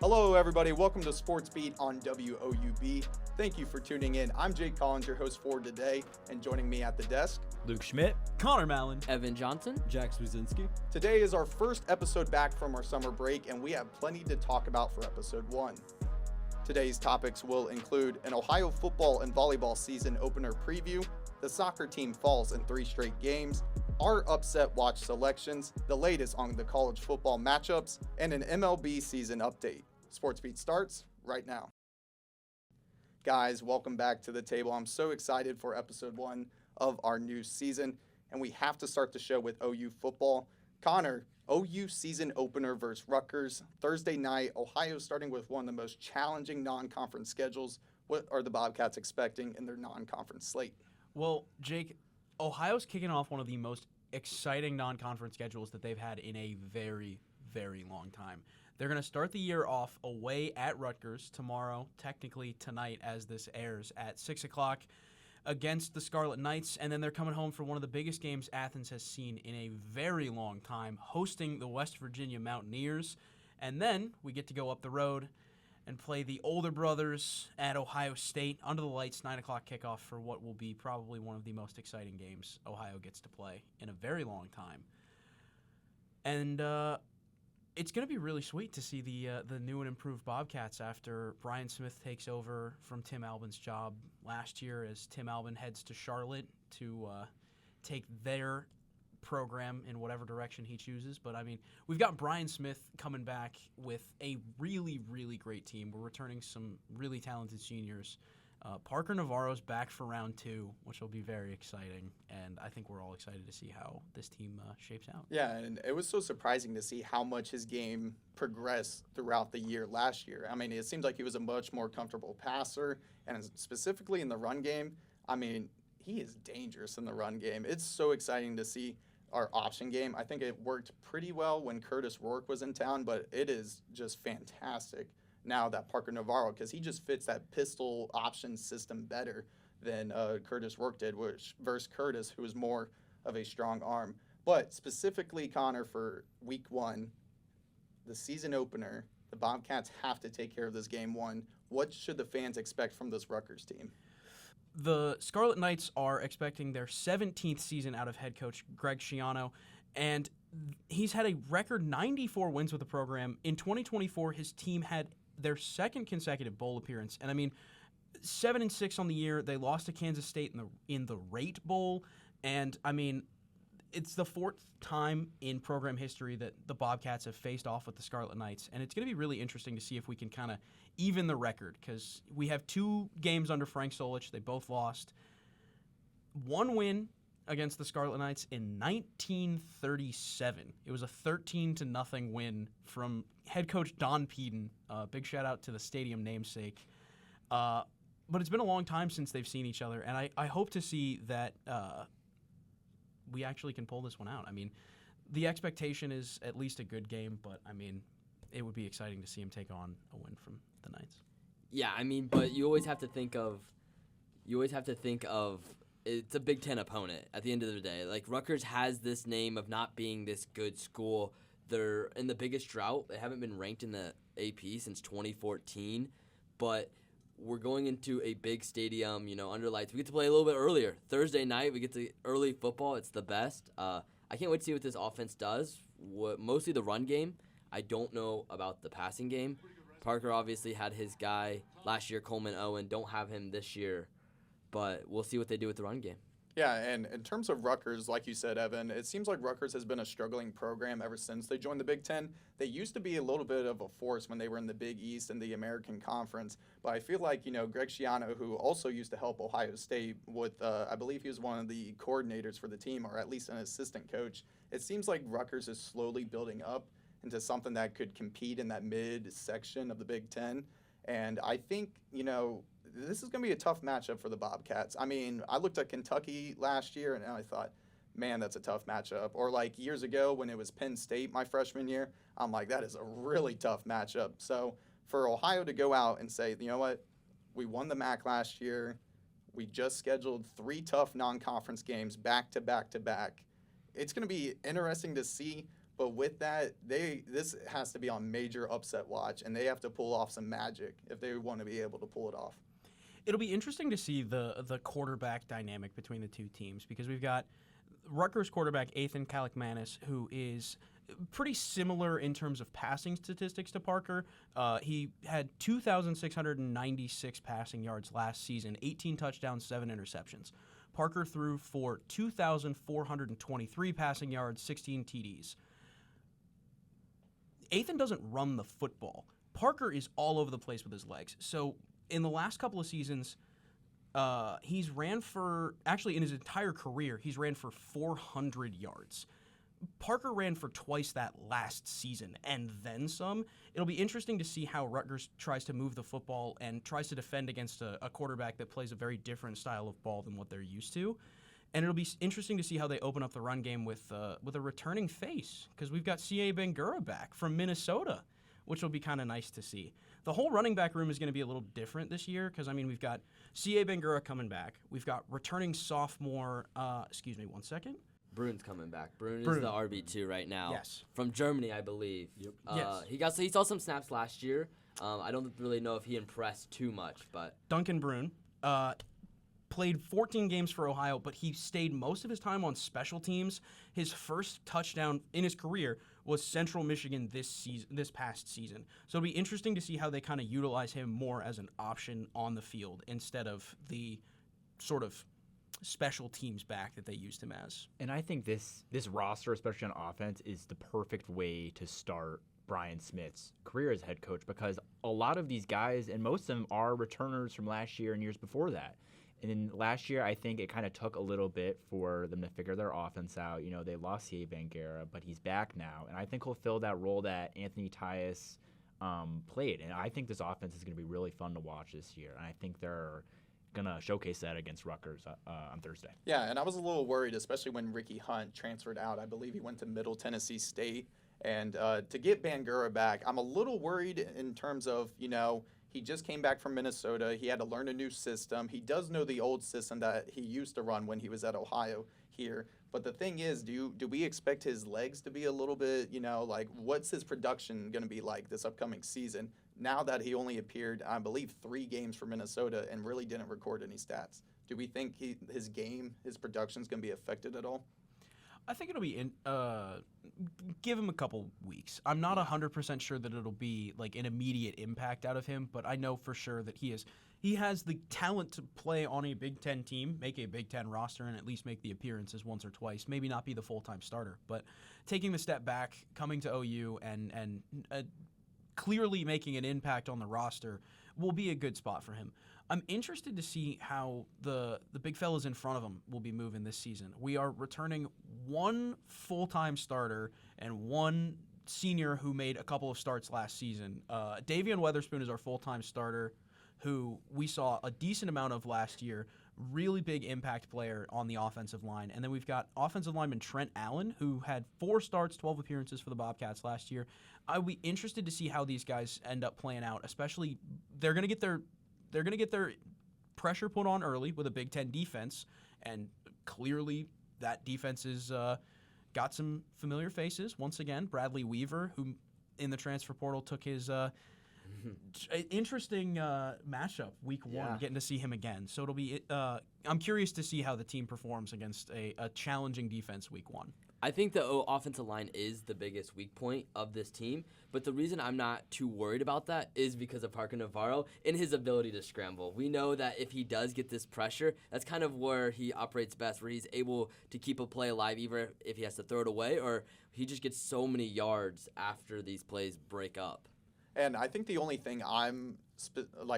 Hello, everybody. Welcome to SportsBeat on WOUB. Thank you for tuning in. I'm Jake Collins, your host for today, and joining me at the desk, Luke Schmitt, Connor Mallon, Evan Johnson, Jack Zwiezinski. Today is our first episode back from our summer break, and we have plenty to talk about for episode 1. Today's topics will include an Ohio football and volleyball season opener preview, the soccer team falls in 3 straight games, our upset watch selections, the latest on the college football matchups, and an MLB season update. SportsBeat starts right now. Guys, welcome back to the table. I'm so excited for episode 1 of our new season, and we have to start the show with OU football. Connor, OU season opener versus Rutgers, Thursday night. Ohio starting with one of the most challenging non-conference schedules. What are the Bobcats expecting in their non-conference slate? Well, Jake, Ohio's kicking off one of the most exciting non-conference schedules that they've had in a very, very long time. They're going to start the year off away at Rutgers tomorrow, technically tonight as this airs at 6 o'clock against the Scarlet Knights, and then they're coming home for one of the biggest games Athens has seen in a very long time, hosting the West Virginia Mountaineers, and then we get to go up the road and play the older brothers at Ohio State under the lights, 9 o'clock kickoff for what will be probably one of the most exciting games Ohio gets to play in a very long time. And it's going to be really sweet to see the new and improved Bobcats after Brian Smith takes over from Tim Albin's job last year, as Tim Albin heads to Charlotte to take their program in whatever direction he chooses. But, I mean, we've got Brian Smith coming back with a really, really great team. We're returning some really talented seniors. Parker Navarro's back for round 2, which will be very exciting, and I think we're all excited to see how this team shapes out. Yeah, and it was so surprising to see how much his game progressed throughout the year last year. I mean, it seems like he was a much more comfortable passer, and specifically in the run game, I mean, he is dangerous in the run game. It's so exciting to see our option game. I think it worked pretty well when Curtis Rourke was in town, but it is just fantastic now that Parker Navarro, because he just fits that pistol option system better than Curtis Rourke did, which versus Curtis, who was more of a strong arm. But specifically, Connor, for week 1, the season opener, the Bobcats have to take care of this game 1. What should the fans expect from this Rutgers team? The Scarlet Knights are expecting their 17th season out of head coach Greg Schiano, and he's had a record 94 wins with the program. In 2024, his team had their second consecutive bowl appearance, and I mean, 7-6 on the year. They lost to Kansas State in the Rate Bowl, and I mean, it's the 4th time in program history that the Bobcats have faced off with the Scarlet Knights, and it's going to be really interesting to see if we can kind of even the record, because we have 2 games under Frank Solich. They both lost. 1 win against the Scarlet Knights in 1937. It was a 13-0 win from head coach Don Peden. Big shout out to the stadium namesake. But it's been a long time since they've seen each other, and I hope to see that we actually can pull this one out. I mean, the expectation is at least a good game, but I mean, it would be exciting to see him take on a win from the Knights. Yeah, I mean, but you always have to think of it's a Big Ten opponent at the end of the day. Like, Rutgers has this name of not being this good school. They're in the biggest drought. They haven't been ranked in the AP since 2014, but we're going into a big stadium, under lights. We get to play a little bit earlier. Thursday night, we get to early football. It's the best. I can't wait to see what this offense does. Mostly the run game. I don't know about the passing game. Parker obviously had his guy last year, Coleman Owen. Don't have him this year, but we'll see what they do with the run game. Yeah, and in terms of Rutgers, like you said, Evan, it seems like Rutgers has been a struggling program ever since they joined the Big Ten. They used to be a little bit of a force when they were in the Big East and the American Conference, but I feel like, Greg Schiano, who also used to help Ohio State with, I believe he was one of the coordinators for the team, or at least an assistant coach, it seems like Rutgers is slowly building up into something that could compete in that mid-section of the Big Ten. And I think, this is going to be a tough matchup for the Bobcats. I mean, I looked at Kentucky last year, and I thought, man, that's a tough matchup. Or like years ago when it was Penn State my freshman year, I'm like, that is a really tough matchup. So for Ohio to go out and say, you know what, we won the MAC last year. We just scheduled 3 tough non-conference games back to back to back. It's going to be interesting to see, But with that, this has to be on major upset watch, and they have to pull off some magic if they want to be able to pull it off. It'll be interesting to see the quarterback dynamic between the two teams because we've got Rutgers quarterback Ethan Kalikmanis, who is pretty similar in terms of passing statistics to Parker. He had 2,696 passing yards last season, 18 touchdowns, 7 interceptions. Parker threw for 2,423 passing yards, 16 TDs. Ethan doesn't run the football. Parker is all over the place with his legs. So in the last couple of seasons, he's ran for, actually in his entire career, he's ran for 400 yards. Parker ran for twice that last season and then some. It'll be interesting to see how Rutgers tries to move the football and tries to defend against a quarterback that plays a very different style of ball than what they're used to. And it'll be interesting to see how they open up the run game with a returning face because we've got C.A. Bangura back from Minnesota, which will be kind of nice to see. The whole running back room is going to be a little different this year because, I mean, we've got C.A. Bangura coming back. We've got returning sophomore, one second. Brune's coming back. Brune is Brune. the RB2 right now. Yes. From Germany, I believe. Yep. Yes. He saw some snaps last year. I don't really know if he impressed too much, but Duncan Brune played 14 games for Ohio, but he stayed most of his time on special teams. His first touchdown in his career was Central Michigan this past season. So it'll be interesting to see how they kind of utilize him more as an option on the field instead of the sort of special teams back that they used him as. And I think this roster, especially on offense, is the perfect way to start Brian Schmitt's career as head coach because a lot of these guys, and most of them are returners from last year and years before that. And then last year, I think it kind of took a little bit for them to figure their offense out. You know, they lost C.A. Bangura, but he's back now. And I think he'll fill that role that Anthony Tyus played. And I think this offense is going to be really fun to watch this year. And I think they're going to showcase that against Rutgers on Thursday. Yeah, and I was a little worried, especially when Ricky Hunt transferred out. I believe he went to Middle Tennessee State. And to get Bangura back, I'm a little worried in terms of, he just came back from Minnesota. He had to learn a new system. He does know the old system that he used to run when he was at Ohio here. But the thing is, do we expect his legs to be a little bit, what's his production going to be like this upcoming season now that he only appeared, I believe, 3 games for Minnesota and really didn't record any stats? Do we think his production is going to be affected at all? I think it'll be give him a couple weeks. I'm not 100% sure that it'll be like an immediate impact out of him, but I know for sure that he has the talent to play on a Big Ten team, make a Big Ten roster, and at least make the appearances once or twice. Maybe not be the full-time starter, but taking the step back, coming to OU, and clearly making an impact on the roster will be a good spot for him. I'm interested to see how the big fellas in front of him will be moving this season. We are returning 1 full-time starter and 1 senior who made a couple of starts last season. Davion Weatherspoon is our full-time starter, who we saw a decent amount of last year, really big impact player on the offensive line. And then we've got offensive lineman Trent Allen, who had 4 starts, 12 appearances for the Bobcats last year. I'll be interested to see how these guys end up playing out, especially they're going to get their pressure put on early with a Big Ten defense, and clearly that defense has got some familiar faces. Once again, Bradley Weaver, who in the transfer portal took his interesting matchup week 1, getting to see him again. So it'll be I'm curious to see how the team performs against a challenging defense week 1. I think the offensive line is the biggest weak point of this team, but the reason I'm not too worried about that is because of Parker Navarro and his ability to scramble. We know that if he does get this pressure, that's kind of where he operates best, where he's able to keep a play alive either if he has to throw it away or he just gets so many yards after these plays break up. And I think the only thing I'm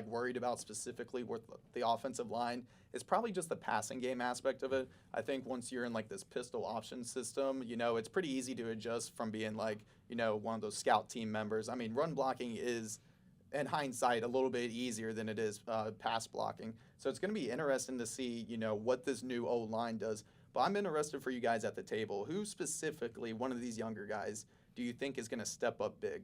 worried about specifically with the offensive line is probably just the passing game aspect of it. I think once you're in this pistol option system, it's pretty easy to adjust from being one of those scout team members. I mean, run blocking is, in hindsight, a little bit easier than it is pass blocking. So it's going to be interesting to see, what this new O-line does. But I'm interested for you guys at the table. Who specifically, one of these younger guys, do you think is going to step up big?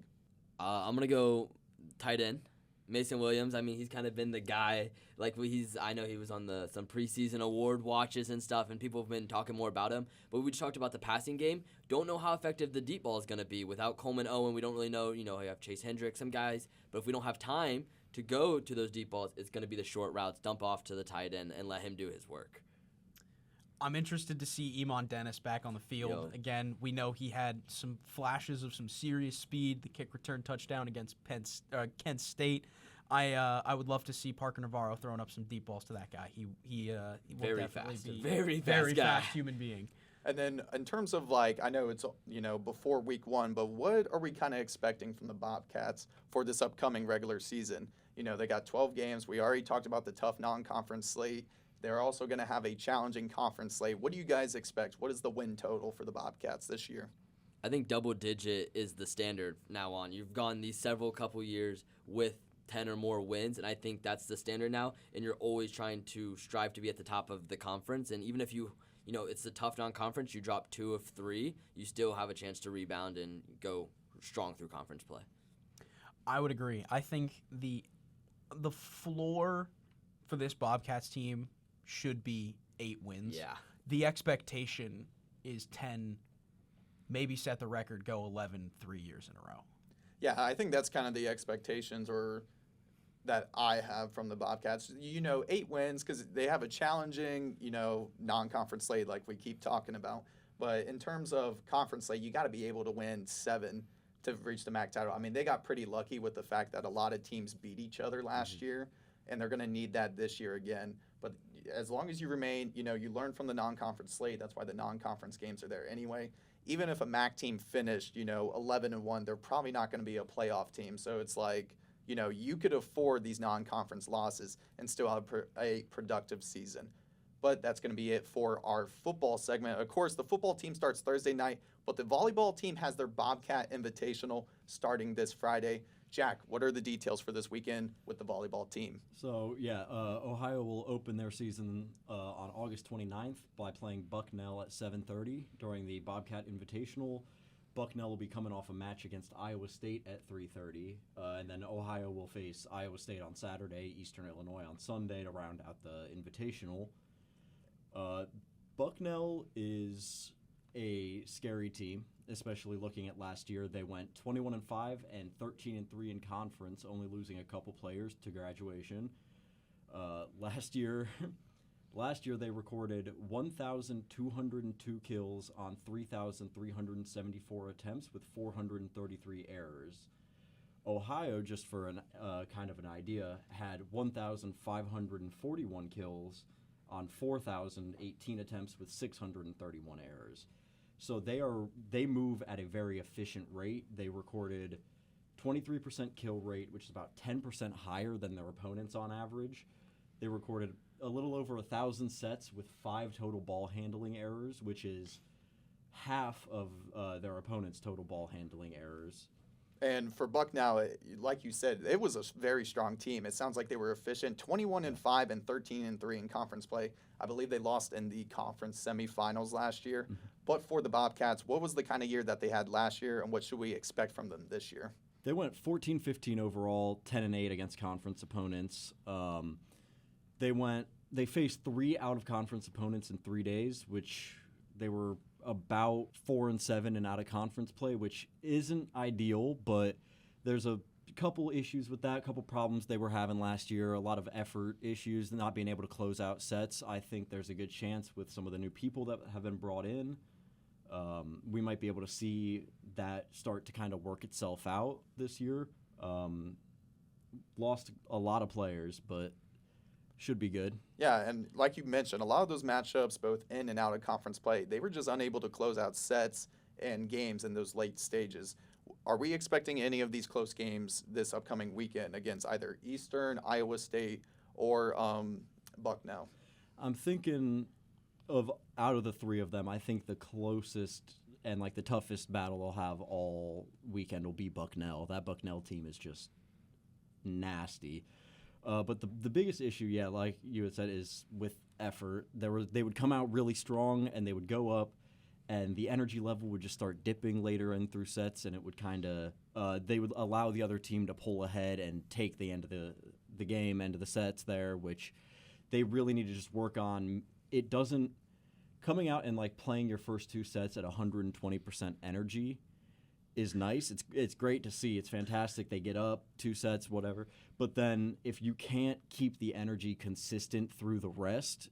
I'm going to go tight end. Mason Williams, I mean, he's kind of been the guy. I know he was on some preseason award watches and stuff, and people have been talking more about him. But we just talked about the passing game. Don't know how effective the deep ball is going to be without Coleman Owen. We don't really know. You have Chase Hendricks, some guys. But if we don't have time to go to those deep balls, it's going to be the short routes, dump off to the tight end, and let him do his work. I'm interested to see Iman Dennis back on the field. Again, we know he had some flashes of some serious speed, the kick return touchdown against Kent State. I would love to see Parker Navarro throwing up some deep balls to that guy. He will very definitely fast, be very fast human being. And then in terms of I know it's before week 1, but what are we kind of expecting from the Bobcats for this upcoming regular season? They got 12 games. We already talked about the tough non-conference slate. They're also going to have a challenging conference slate. What do you guys expect? What is the win total for the Bobcats this year? I think double digit is the standard now on. You've gone these couple years with 10 or more wins, and I think that's the standard now, and you're always trying to strive to be at the top of the conference. And even if it's a tough non-conference, you drop 2 of 3, you still have a chance to rebound and go strong through conference play. I would agree. I think the floor for this Bobcats team should be 8 wins. Yeah. The expectation is 10, maybe set the record, go 11 3 years in a row. Yeah, I think that's kind of the expectations that I have from the Bobcats. 8 wins because they have a challenging, non-conference slate like we keep talking about. But in terms of conference slate, you got to be able to win 7 to reach the MAC title. I mean, they got pretty lucky with the fact that a lot of teams beat each other last year, and they're going to need that this year again. But as long as you remain, you learn from the non-conference slate. That's why the non-conference games are there anyway. Even if a MAC team finished, 11-1, they're probably not going to be a playoff team. So it's you could afford these non-conference losses and still have a productive season. But that's going to be it for our football segment. Of course, the football team starts Thursday night, but the volleyball team has their Bobcat Invitational starting this Friday. Jack, what are the details for this weekend with the volleyball team? So, Ohio will open their season on August 29th by playing Bucknell at 7:30 during the Bobcat Invitational. Bucknell will be coming off a match against Iowa State at 3:30, and then Ohio will face Iowa State on Saturday, Eastern Illinois on Sunday to round out the Invitational. Bucknell is a scary team, especially looking at last year. They went 21-5 and 13-3 in conference, only losing a couple players to graduation. Last year they recorded 1,202 kills on 3,374 attempts with 433 errors. Ohio, just for kind of an idea, had 1,541 kills on 4,018 attempts with 631 errors. So they move at a very efficient rate. They recorded 23% kill rate, which is about 10% higher than their opponents on average. They recorded a little over 1,000 sets with 5 total ball handling errors, which is half of their opponents' total ball handling errors. And for Bucknell, like you said, it was a very strong team. It sounds like they were efficient, 21-5 and 13-3 in conference play. I believe they lost in the conference semifinals last year. Mm-hmm. But for the Bobcats, what was the kind of year that they had last year, and what should we expect from them this year? They went 14-15 overall, 10-8 against conference opponents. They faced 3 out-of-conference opponents in 3 days, which they were about 4-7 in out-of-conference play, which isn't ideal, but there's a couple issues with that, a couple problems they were having last year, a lot of effort issues, not being able to close out sets. I think there's a good chance with some of the new people that have been brought in, we might be able to see that start to kind of work itself out this year. Lost a lot of players, but should be good. Yeah, and like you mentioned, a lot of those matchups, both in and out of conference play, they were just unable to close out sets and games in those late stages. Are we expecting any of these close games this upcoming weekend against either Eastern, Iowa State, or Bucknell? I'm thinking of, out of the 3 of them, I think the closest and the toughest battle they'll have all weekend will be Bucknell. That Bucknell team is just nasty. But the biggest issue, like you had said, is with effort. They would come out really strong, and they would go up, and the energy level would just start dipping later in through sets, and it would they would allow the other team to pull ahead and take the end of the game, end of the sets there, which they really need to just work on. It doesn't coming out and like playing your first 2 sets at 120% energy is nice. It's great to see. It's fantastic. They get up 2 sets, whatever. But then if you can't keep the energy consistent through the rest,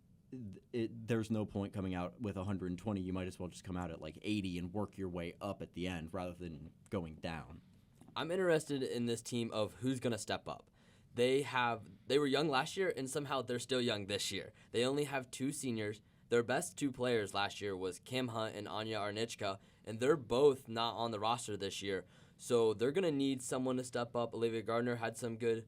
there's no point coming out with 120. You might as well just come out at like 80 and work your way up at the end rather than going down. I'm interested in this team of who's going to step up. They were young last year, and somehow they're still young this year. They only have 2 seniors. Their best 2 players last year was Cam Hunt and Anya Arnichka, and they're both not on the roster this year. So they're going to need someone to step up. Olivia Gardner had some good,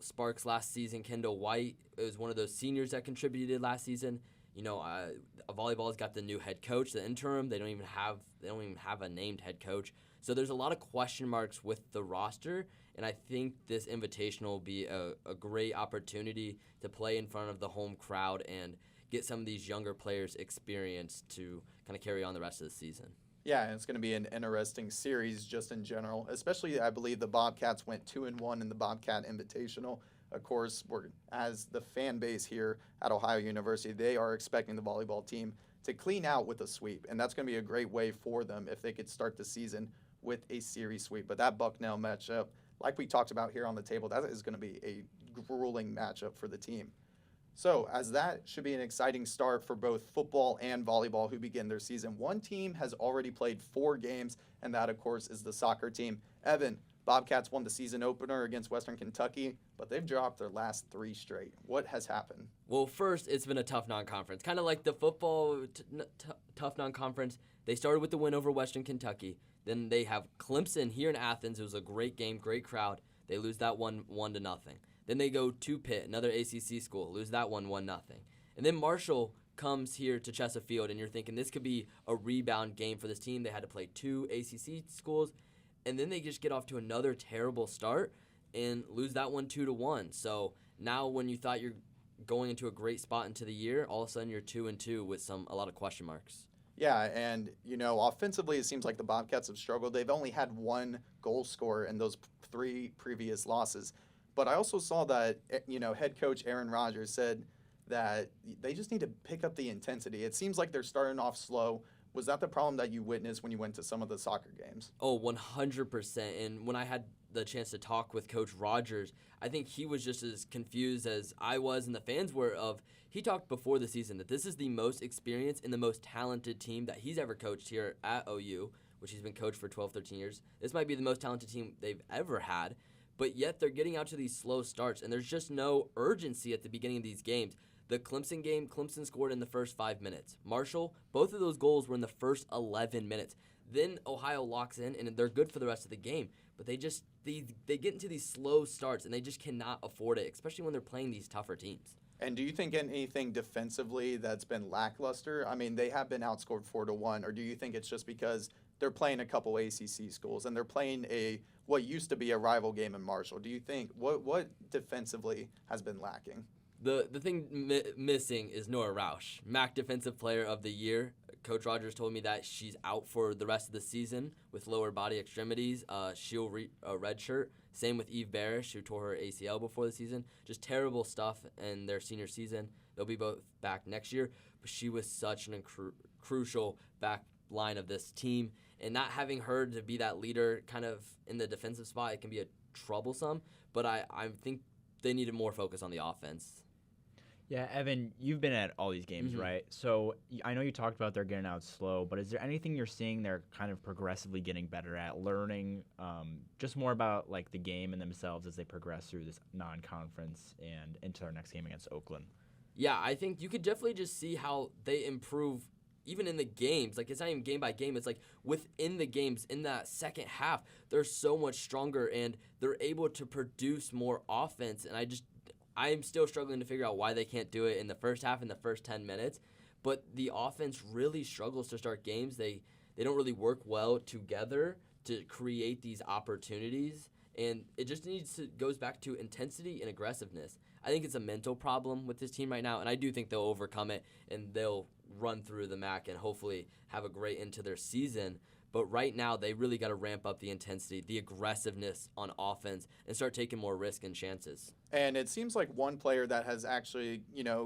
sparks last season. Kendall White is one of those seniors that contributed last season. Volleyball's got the new head coach, the interim. They don't even have a named head coach. So there's a lot of question marks with the roster, and I think this invitational will be a great opportunity to play in front of the home crowd and get some of these younger players experience to kind of carry on the rest of the season. Yeah, and it's going to be an interesting series just in general, especially I believe the Bobcats went 2-1 in the Bobcat Invitational. Of course, as the fan base here at Ohio University, they are expecting the volleyball team to clean out with a sweep, and that's going to be a great way for them if they could start the season with a series sweep. But that Bucknell matchup, like we talked about here on the table, that is going to be a grueling matchup for the team. So, as that should be an exciting start for both football and volleyball who begin their season. One team has already played 4 games, and that, of course, is the soccer team. Evan, Bobcats won the season opener against Western Kentucky, but they've dropped their last 3 straight. What has happened? Well, first, it's been a tough non-conference. Kind of like the football tough non-conference. They started with the win over Western Kentucky. Then they have Clemson here in Athens. It was a great game, great crowd. They lose that 1-0. Then they go to Pitt, another ACC school, lose that 1-0. And then Marshall comes here to Chesapeake, and you're thinking this could be a rebound game for this team. They had to play 2 ACC schools, and then they just get off to another terrible start and lose that one 2-1. So now when you thought you're going into a great spot into the year, all of a sudden you're 2-2 with a lot of question marks. Yeah, and, offensively, it seems like the Bobcats have struggled. They've only had 1 goal scorer in those 3 previous losses. But I also saw that, head coach Aaron Rodgers said that they just need to pick up the intensity. It seems like they're starting off slow. Was that the problem that you witnessed when you went to some of the soccer games? Oh, 100%. And when I had the chance to talk with Coach Rodgers, I think he was just as confused as I was and the fans were he talked before the season that this is the most experienced and the most talented team that he's ever coached here at OU, which he's been coached for 12, 13 years. This might be the most talented team they've ever had. But yet they're getting out to these slow starts, and there's just no urgency at the beginning of these games. The Clemson game, Clemson scored in the first 5 minutes. Marshall, both of those goals were in the first 11 minutes. Then Ohio locks in, and they're good for the rest of the game. But they get into these slow starts, and they just cannot afford it, especially when they're playing these tougher teams. And do you think anything defensively that's been lackluster? I mean, they have been outscored 4-1, or do you think it's just because they're playing a couple ACC schools and they're playing what used to be a rival game in Marshall? Do you think what defensively has been lacking? The thing missing is Nora Rausch, MAC Defensive Player of the Year. Coach Rodgers told me that she's out for the rest of the season with lower body extremities. She'll redshirt. Same with Eve Barish, who tore her ACL before the season. Just terrible stuff in their senior season. They'll be both back next year. But she was such an crucial back line of this team. And not having her to be that leader kind of in the defensive spot, it can be troublesome. But I think they needed more focus on the offense. Yeah, Evan, you've been at all these games, right? So I know you talked about they're getting out slow, but is there anything you're seeing they're kind of progressively getting better at, learning just more about like the game and themselves as they progress through this non-conference and into our next game against Oakland? Yeah, I think you could definitely just see how they improve even in the games. Like, it's not even game by game. It's like within the games, in that second half, they're so much stronger and they're able to produce more offense. And I'm still struggling to figure out why they can't do it in the first half, in the first 10 minutes. But the offense really struggles to start games. They don't really work well together to create these opportunities. And it just goes back to intensity and aggressiveness. I think it's a mental problem with this team right now, and I do think they'll overcome it, and they'll run through the MAC and hopefully have a great end to their season. But right now, they really got to ramp up the intensity, the aggressiveness on offense, and start taking more risk and chances. And it seems like one player that has actually,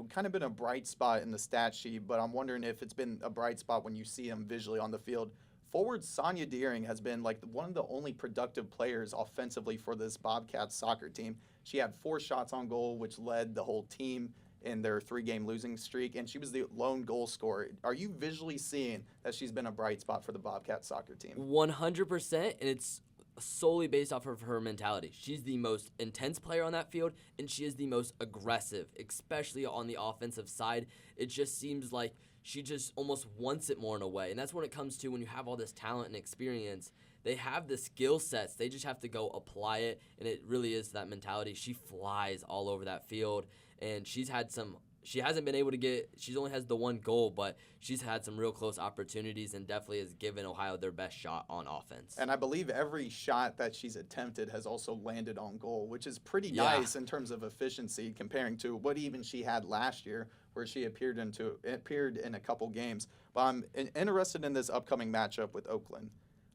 kind of been a bright spot in the stat sheet, but I'm wondering if it's been a bright spot when you see him visually on the field. Forward Sonia Deering has been like one of the only productive players offensively for this Bobcats soccer team. She had 4 shots on goal, which led the whole team in their 3-game losing streak, and she was the lone goal scorer. Are you visually seeing that she's been a bright spot for the Bobcats soccer team? 100%, and it's solely based off of her mentality. She's the most intense player on that field, and she is the most aggressive, especially on the offensive side. It just seems like she just almost wants it more in a way, and that's when it comes to when you have all this talent and experience. They have the skill sets. They just have to go apply it, and it really is that mentality. She flies all over that field, and she hasn't been able to she only has the 1 goal, but she's had some real close opportunities and definitely has given Ohio their best shot on offense. And I believe every shot that she's attempted has also landed on goal, which is pretty nice in terms of efficiency comparing to what even she had last year, where she appeared in a couple games. But I'm interested in this upcoming matchup with Oakland.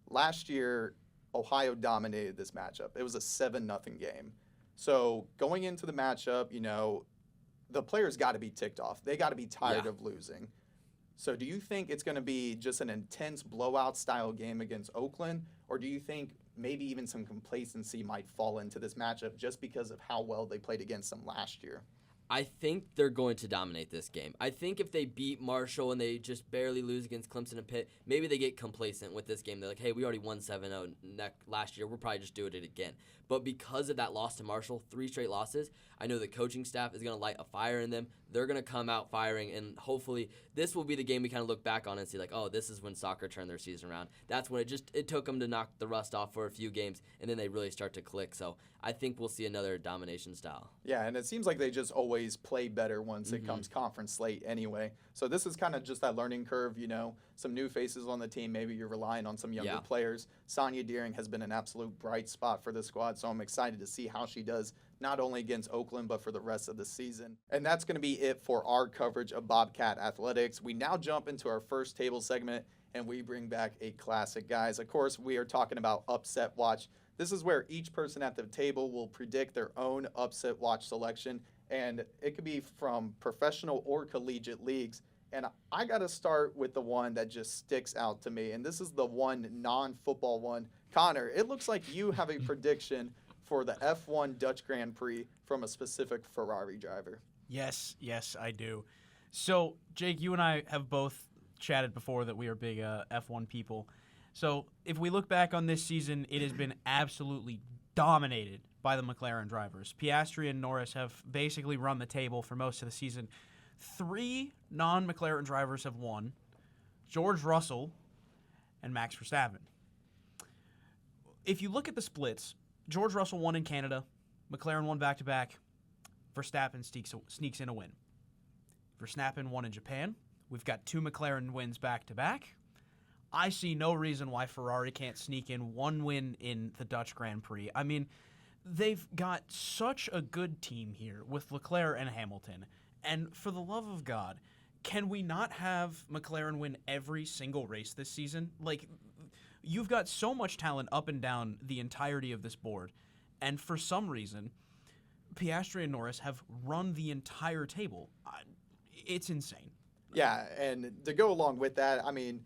Last year, Ohio dominated this matchup. It was a 7-0 game. So going into the matchup, the players got to be ticked off. They got to be tired of losing. So do you think it's going to be just an intense blowout-style game against Oakland, or do you think maybe even some complacency might fall into this matchup just because of how well they played against them last year? I think they're going to dominate this game. I think if they beat Marshall and they just barely lose against Clemson and Pitt, maybe they get complacent with this game. They're like, hey, we already won 7-0 last year. We're probably just doing it again. But because of that loss to Marshall, 3 straight losses, I know the coaching staff is going to light a fire in them. They're going to come out firing, and hopefully this will be the game we kind of look back on and see, like, oh, this is when soccer turned their season around. That's when it took them to knock the rust off for a few games, and then they really start to click. So I think we'll see another domination style. Yeah, and it seems like they just always play better once it comes conference slate anyway. So this is kind of just that learning curve, some new faces on the team. Maybe you're relying on some younger players. Sonia Deering has been an absolute bright spot for the squad, so I'm excited to see how she does not only against Oakland, but for the rest of the season. And that's going to be it for our coverage of Bobcat Athletics. We now jump into our first table segment, and we bring back a classic, guys. Of course, we are talking about Upset Watch. This is where each person at the table will predict their own Upset Watch selection, and it could be from professional or collegiate leagues. And I got to start with the one that just sticks out to me, and this is the one non-football one. Connor, it looks like you have a prediction for the F1 Dutch Grand Prix from a specific Ferrari driver. Yes, I do. So, Jake, you and I have both chatted before that we are big F1 people. So, if we look back on this season, it has been absolutely dominated by the McLaren drivers. Piastri and Norris have basically run the table for most of the season. 3 non-McLaren drivers have won: George Russell and Max Verstappen. If you look at the splits, George Russell won in Canada, McLaren won back-to-back, Verstappen sneaks in a win. Verstappen won in Japan. We've got 2 McLaren wins back-to-back. I see no reason why Ferrari can't sneak in 1 win in the Dutch Grand Prix. I mean, they've got such a good team here with Leclerc and Hamilton. And for the love of God, can we not have McLaren win every single race this season? Like, you've got so much talent up and down the entirety of this board, and for some reason, Piastri and Norris have run the entire table. It's insane. Yeah, and to go along with that, I mean,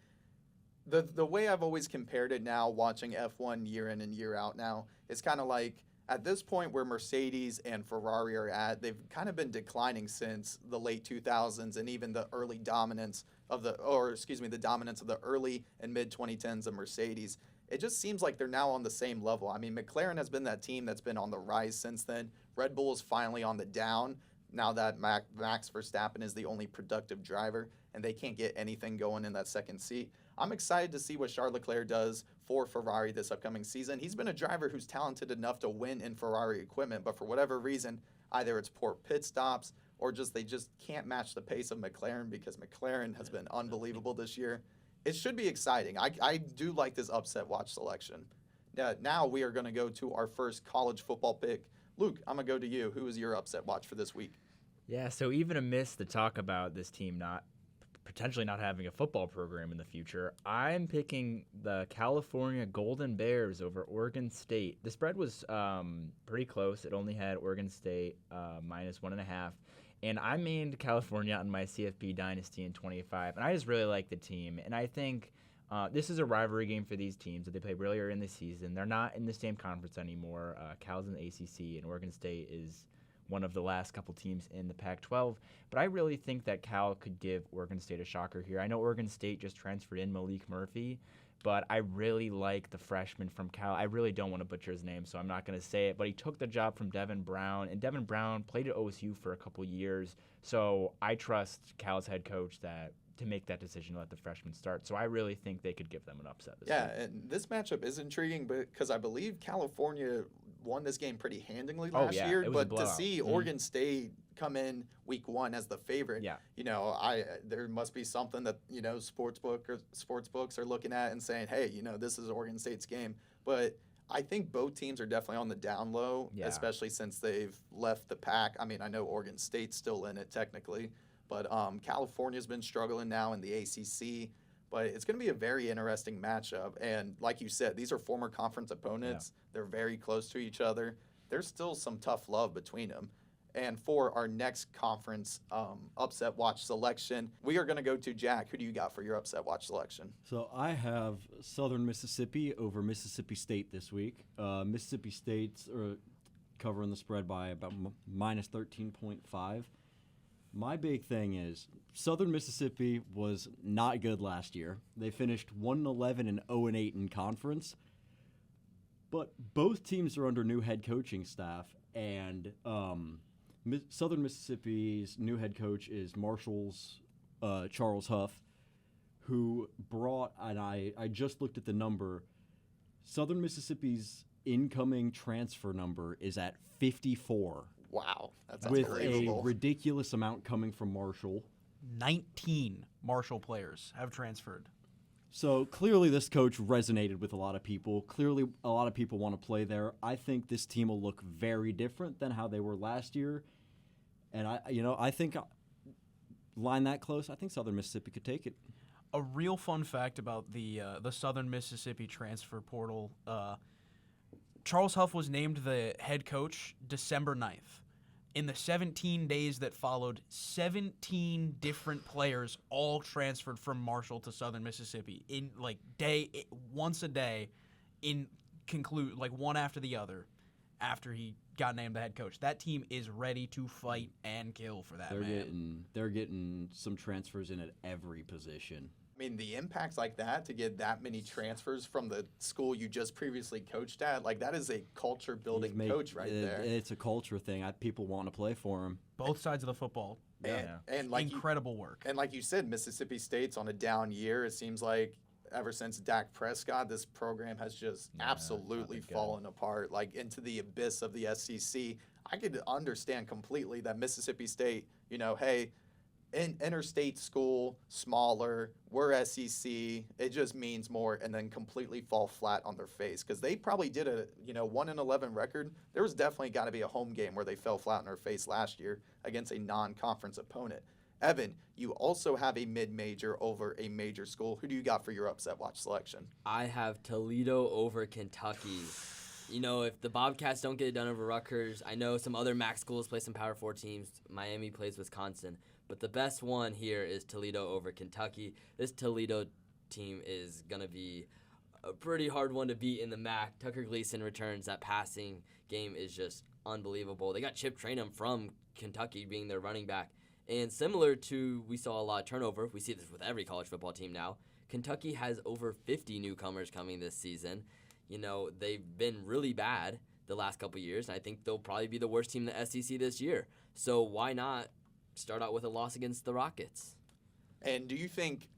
the way I've always compared it now, watching F1 year in and year out now, it's kind of like at this point where Mercedes and Ferrari are at, they've kind of been declining since the late 2000s and even the early dominance of the dominance of the early and mid 2010s of Mercedes. It just seems like they're now on the same level. I mean, McLaren has been that team that's been on the rise since then. Red Bull is finally on the down now that Max Verstappen is the only productive driver and they can't get anything going in that second seat. I'm excited to see what Charles Leclerc does for Ferrari this upcoming season. He's been a driver who's talented enough to win in Ferrari equipment, but for whatever reason, either it's poor pit stops or they just can't match the pace of McLaren because McLaren has been unbelievable this year. It should be exciting. I do like this upset watch selection. Now we are going to go to our first college football pick. Luke, I'm going to go to you. Who is your upset watch for this week? Yeah, so even amidst the talk about this team not potentially not having a football program in the future, I'm picking the California Golden Bears over Oregon State. The spread was pretty close. It only had Oregon State -1.5. And I mained California on my CFP Dynasty in 25, and I just really like the team. And I think this is a rivalry game for these teams that they played earlier in the season. They're not in the same conference anymore. Cal's in the ACC, and Oregon State is one of the last couple teams in the Pac-12. But I really think that Cal could give Oregon State a shocker here. I know Oregon State just transferred in Malik Murphy, but I really like the freshman from Cal. I really don't want to butcher his name, so I'm not going to say it. But he took the job from Devin Brown, and Devin Brown played at OSU for a couple years. So I trust Cal's head coach to make that decision to let the freshman start. So I really think they could give them an upset this week. And this matchup is intriguing because I believe California won this game pretty handily last year. It was a But to blowout. see Oregon State come in week 1 as the favorite, there must be something that sportsbooks are looking at and saying, hey, this is Oregon State's game. But I think both teams are definitely on the down low, especially since they've left the pack. I mean, I know Oregon State's still in it technically, but California's been struggling now in the ACC. But it's going to be a very interesting matchup. And like you said, these are former conference opponents. Yeah. They're very close to each other. There's still some tough love between them. And for our next conference upset watch selection, we are going to go to Jack. Who do you got for your upset watch selection? So I have Southern Mississippi over Mississippi State this week. Mississippi State's covering the spread by about -13.5. My big thing is Southern Mississippi was not good last year. They finished 1-11 and 0-8 in conference. But both teams are under new head coaching staff, and Southern Mississippi's new head coach is Marshall's Charles Huff, who brought, and I just looked at the number, Southern Mississippi's incoming transfer number is at 54. Wow, that's with unbelievable. A ridiculous amount coming from Marshall. 19 Marshall players have transferred. So clearly this coach resonated with a lot of people. Clearly a lot of people want to play there. I think this team will look very different than how they were last year. And I think line that close, I think Southern Mississippi could take it. A real fun fact about the Southern Mississippi transfer portal, Charles Huff was named the head coach December 9th. In the 17 days that followed, 17 different players all transferred from Marshall to Southern Mississippi in once a day, one after the other, after he got named the head coach. That team is ready to fight and kill for that. They're getting some transfers in at every position. I mean, the impacts like that, to get that many transfers from the school you just previously coached at, that is a culture-building coach right there. It's a culture thing. People want to play for him. Both sides of the football. And incredible work. And like you said, Mississippi State's on a down year. It seems like ever since Dak Prescott, this program has just absolutely fallen apart, into the abyss of the SEC. I could understand completely that Mississippi State, hey, interstate school, smaller, we're SEC, it just means more, and then completely fall flat on their face. Because they probably did a 1-11 record. There was definitely got to be a home game where they fell flat on their face last year against a non-conference opponent. Evan, you also have a mid-major over a major school. Who do you got for your upset watch selection? I have Toledo over Kentucky. If the Bobcats don't get it done over Rutgers, I know some other MAC schools play some Power 4 teams. Miami plays Wisconsin. But the best one here is Toledo over Kentucky. This Toledo team is going to be a pretty hard one to beat in the MAC. Tucker Gleason returns. That passing game is just unbelievable. They got Chip Trainum from Kentucky being their running back. And similar to, we saw a lot of turnover. We see this with every college football team now. Kentucky has over 50 newcomers coming this season. They've been really bad the last couple years, and I think they'll probably be the worst team in the SEC this year. So why not start out with a loss against the Rockets? And do you think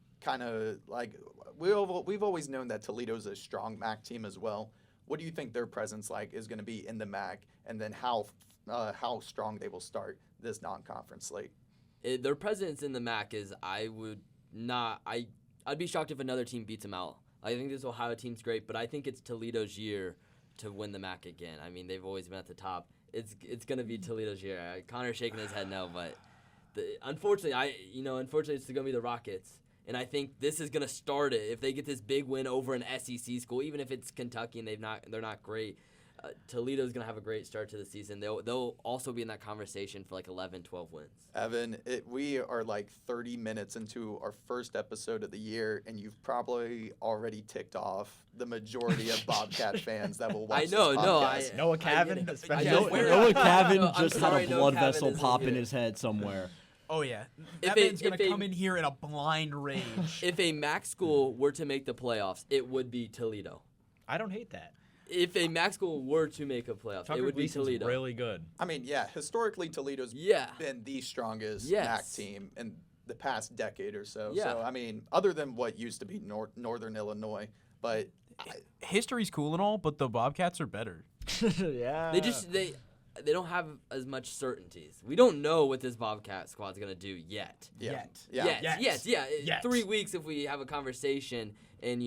we've always known that Toledo's a strong MAC team as well. What do you think their presence is going to be in the MAC, and then how strong they will start this non-conference slate? Their presence in the MAC is I'd be shocked if another team beats them out. I think this Ohio team's great, but I think it's Toledo's year to win the MAC again. I mean, they've always been at the top. It's going to be Toledo's year. Connor's shaking his head no, but Unfortunately, it's going to be the Rockets. And I think this is going to start it. If they get this big win over an SEC school, even if it's Kentucky and they're not great, Toledo's going to have a great start to the season. They'll also be in that conversation for like 11, 12 wins. Evan, we are like 30 minutes into our first episode of the year, and you've probably already ticked off the majority of Bobcat fans that will watch this podcast. Noah Cavan, especially. Noah Cavan I'm just sorry, had a Noah blood Cavan vessel isn't pop in here. his head somewhere. Oh, yeah. If That man's going if to come in here in a blind rage. If a MAC school were to make the playoffs, it would be Toledo. I don't hate that. If a MAC school were to make a playoffs, Tucker it would be Gleason's Toledo. really good. I mean, yeah, historically, Toledo's Yeah. been the strongest Yes. MAC team in the past decade or so. Yeah. So, I mean, other than what used to be Northern Illinois, but History's cool and all, but the Bobcats are better. Yeah. They don't have as much certainties. We don't know what this Bobcat squad's gonna do yet. yeah. Yes. Yet. 3 weeks if we have a conversation and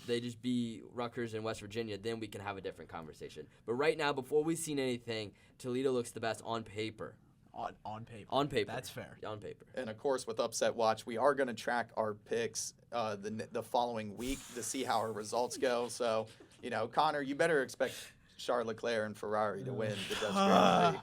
they just be Rutgers and West Virginia, then we can have a different conversation. But right now, before we've seen anything, Toledo looks the best on paper. On paper. On paper. That's fair. On paper. And of course, with Upset Watch, we are going to track our picks the following week to see how our results go. So, Connor, you better expect Charles Leclerc and Ferrari to win the Dutch Grand Prix.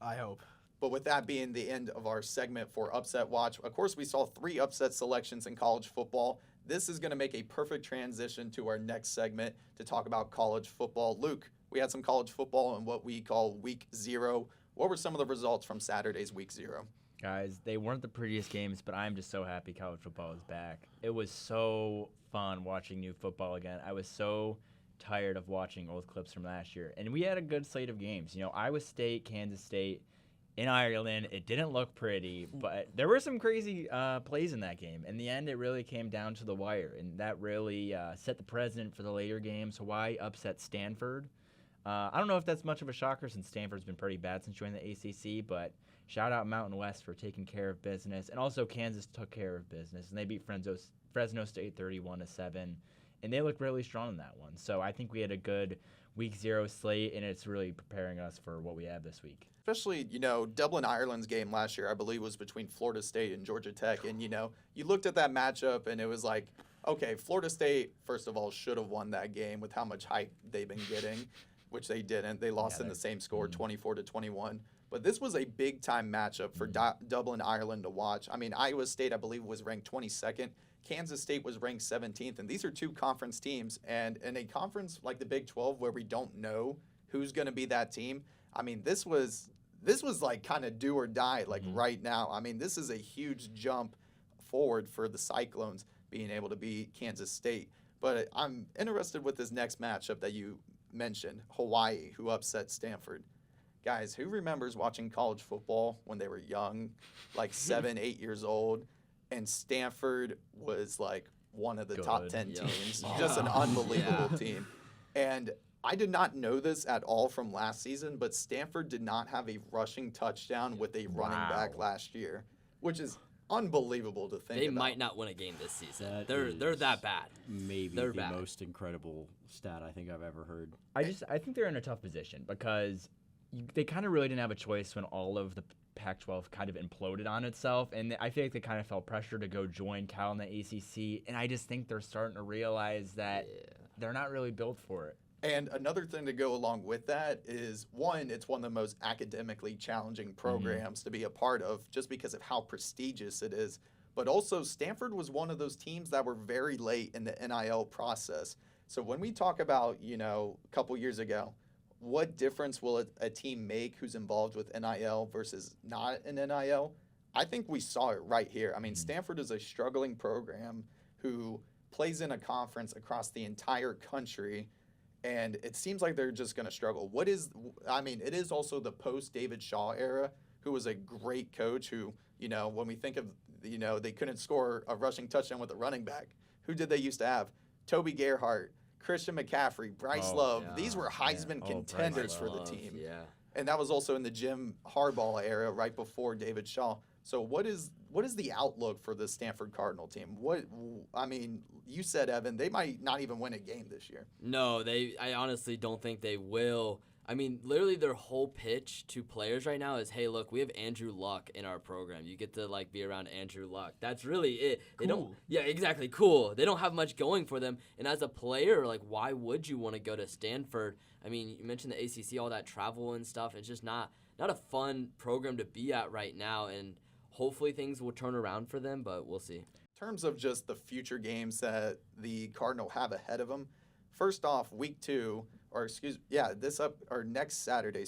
I hope. But with that being the end of our segment for Upset Watch, of course, we saw 3 upset selections in college football. This is going to make a perfect transition to our next segment to talk about college football. Luke, we had some college football in what we call Week 0. What were some of the results from Saturday's Week 0? Guys, they weren't the prettiest games, but I'm just so happy college football is back. It was so fun watching new football again. I was so tired of watching old clips from last year. And we had a good slate of games. Iowa State, Kansas State, in Ireland. It didn't look pretty, but there were some crazy plays in that game. In the end, it really came down to the wire, and that really set the precedent for the later games. Hawaii upset Stanford. I don't know if that's much of a shocker since Stanford's been pretty bad since joining the ACC, but shout out Mountain West for taking care of business. And also Kansas took care of business, and they beat Fresno State 31-7, and they looked really strong in that one. So I think we had a good Week 0 slate, and it's really preparing us for what we have this week. Especially, Dublin, Ireland's game last year, I believe, was between Florida State and Georgia Tech. And, you looked at that matchup, and it was like, okay, Florida State, first of all, should have won that game with how much hype they've been getting, which they didn't. They lost in the same score, 24-21. But this was a big-time matchup for Dublin, Ireland to watch. I mean, Iowa State, I believe, was ranked 22nd. Kansas State was ranked 17th. And these are 2 conference teams. And in a conference like the Big 12 where we don't know who's going to be that team, I mean, this was like kind of do or die, like right now. I mean, this is a huge jump forward for the Cyclones being able to beat Kansas State. But I'm interested with this next matchup that you mentioned, Hawaii, who upset Stanford. Guys, who remembers watching college football when they were young, like 7, 8 years old, and Stanford was like one of the top 10 teams, just an unbelievable team. And I did not know this at all from last season, but Stanford did not have a rushing touchdown with a running back last year, which is unbelievable to think They about. might not win a game this season. They're that bad. Maybe They're the bad. most incredible stat I think I've ever heard. I think they're in a tough position because they kind of really didn't have a choice when all of the Pac-12 kind of imploded on itself, and I feel like they kind of felt pressure to go join Cal in the ACC, and I just think they're starting to realize that they're not really built for it. And another thing to go along with that is, one, it's one of the most academically challenging programs to be a part of just because of how prestigious it is. But also, Stanford was one of those teams that were very late in the NIL process. So when we talk about, a couple years ago, what difference will a team make who's involved with NIL versus not in NIL? I think we saw it right here. I mean, Stanford is a struggling program who plays in a conference across the entire country, and it seems like they're just going to struggle. It is also the post-David Shaw era, who was a great coach who, when we think of, they couldn't score a rushing touchdown with a running back. Who did they used to have? Toby Gerhart, Christian McCaffrey, Bryce Love. yeah. These were Heisman contenders for the team. Yeah. And that was also in the Jim Harbaugh era, right before David Shaw. So what is the outlook for the Stanford Cardinal team? You said, Evan, they might not even win a game this year. No, I honestly don't think they will. I mean, literally their whole pitch to players right now is, hey, look, we have Andrew Luck in our program. You get to, like, be around Andrew Luck. That's really it. They don't. Cool. Yeah, exactly. Cool. They don't have much going for them. And as a player, like, why would you want to go to Stanford? I mean, you mentioned the ACC, all that travel and stuff. It's just not a fun program to be at right now. And hopefully things will turn around for them, but we'll see. In terms of just the future games that the Cardinal have ahead of them, first off, week 2, next Saturday,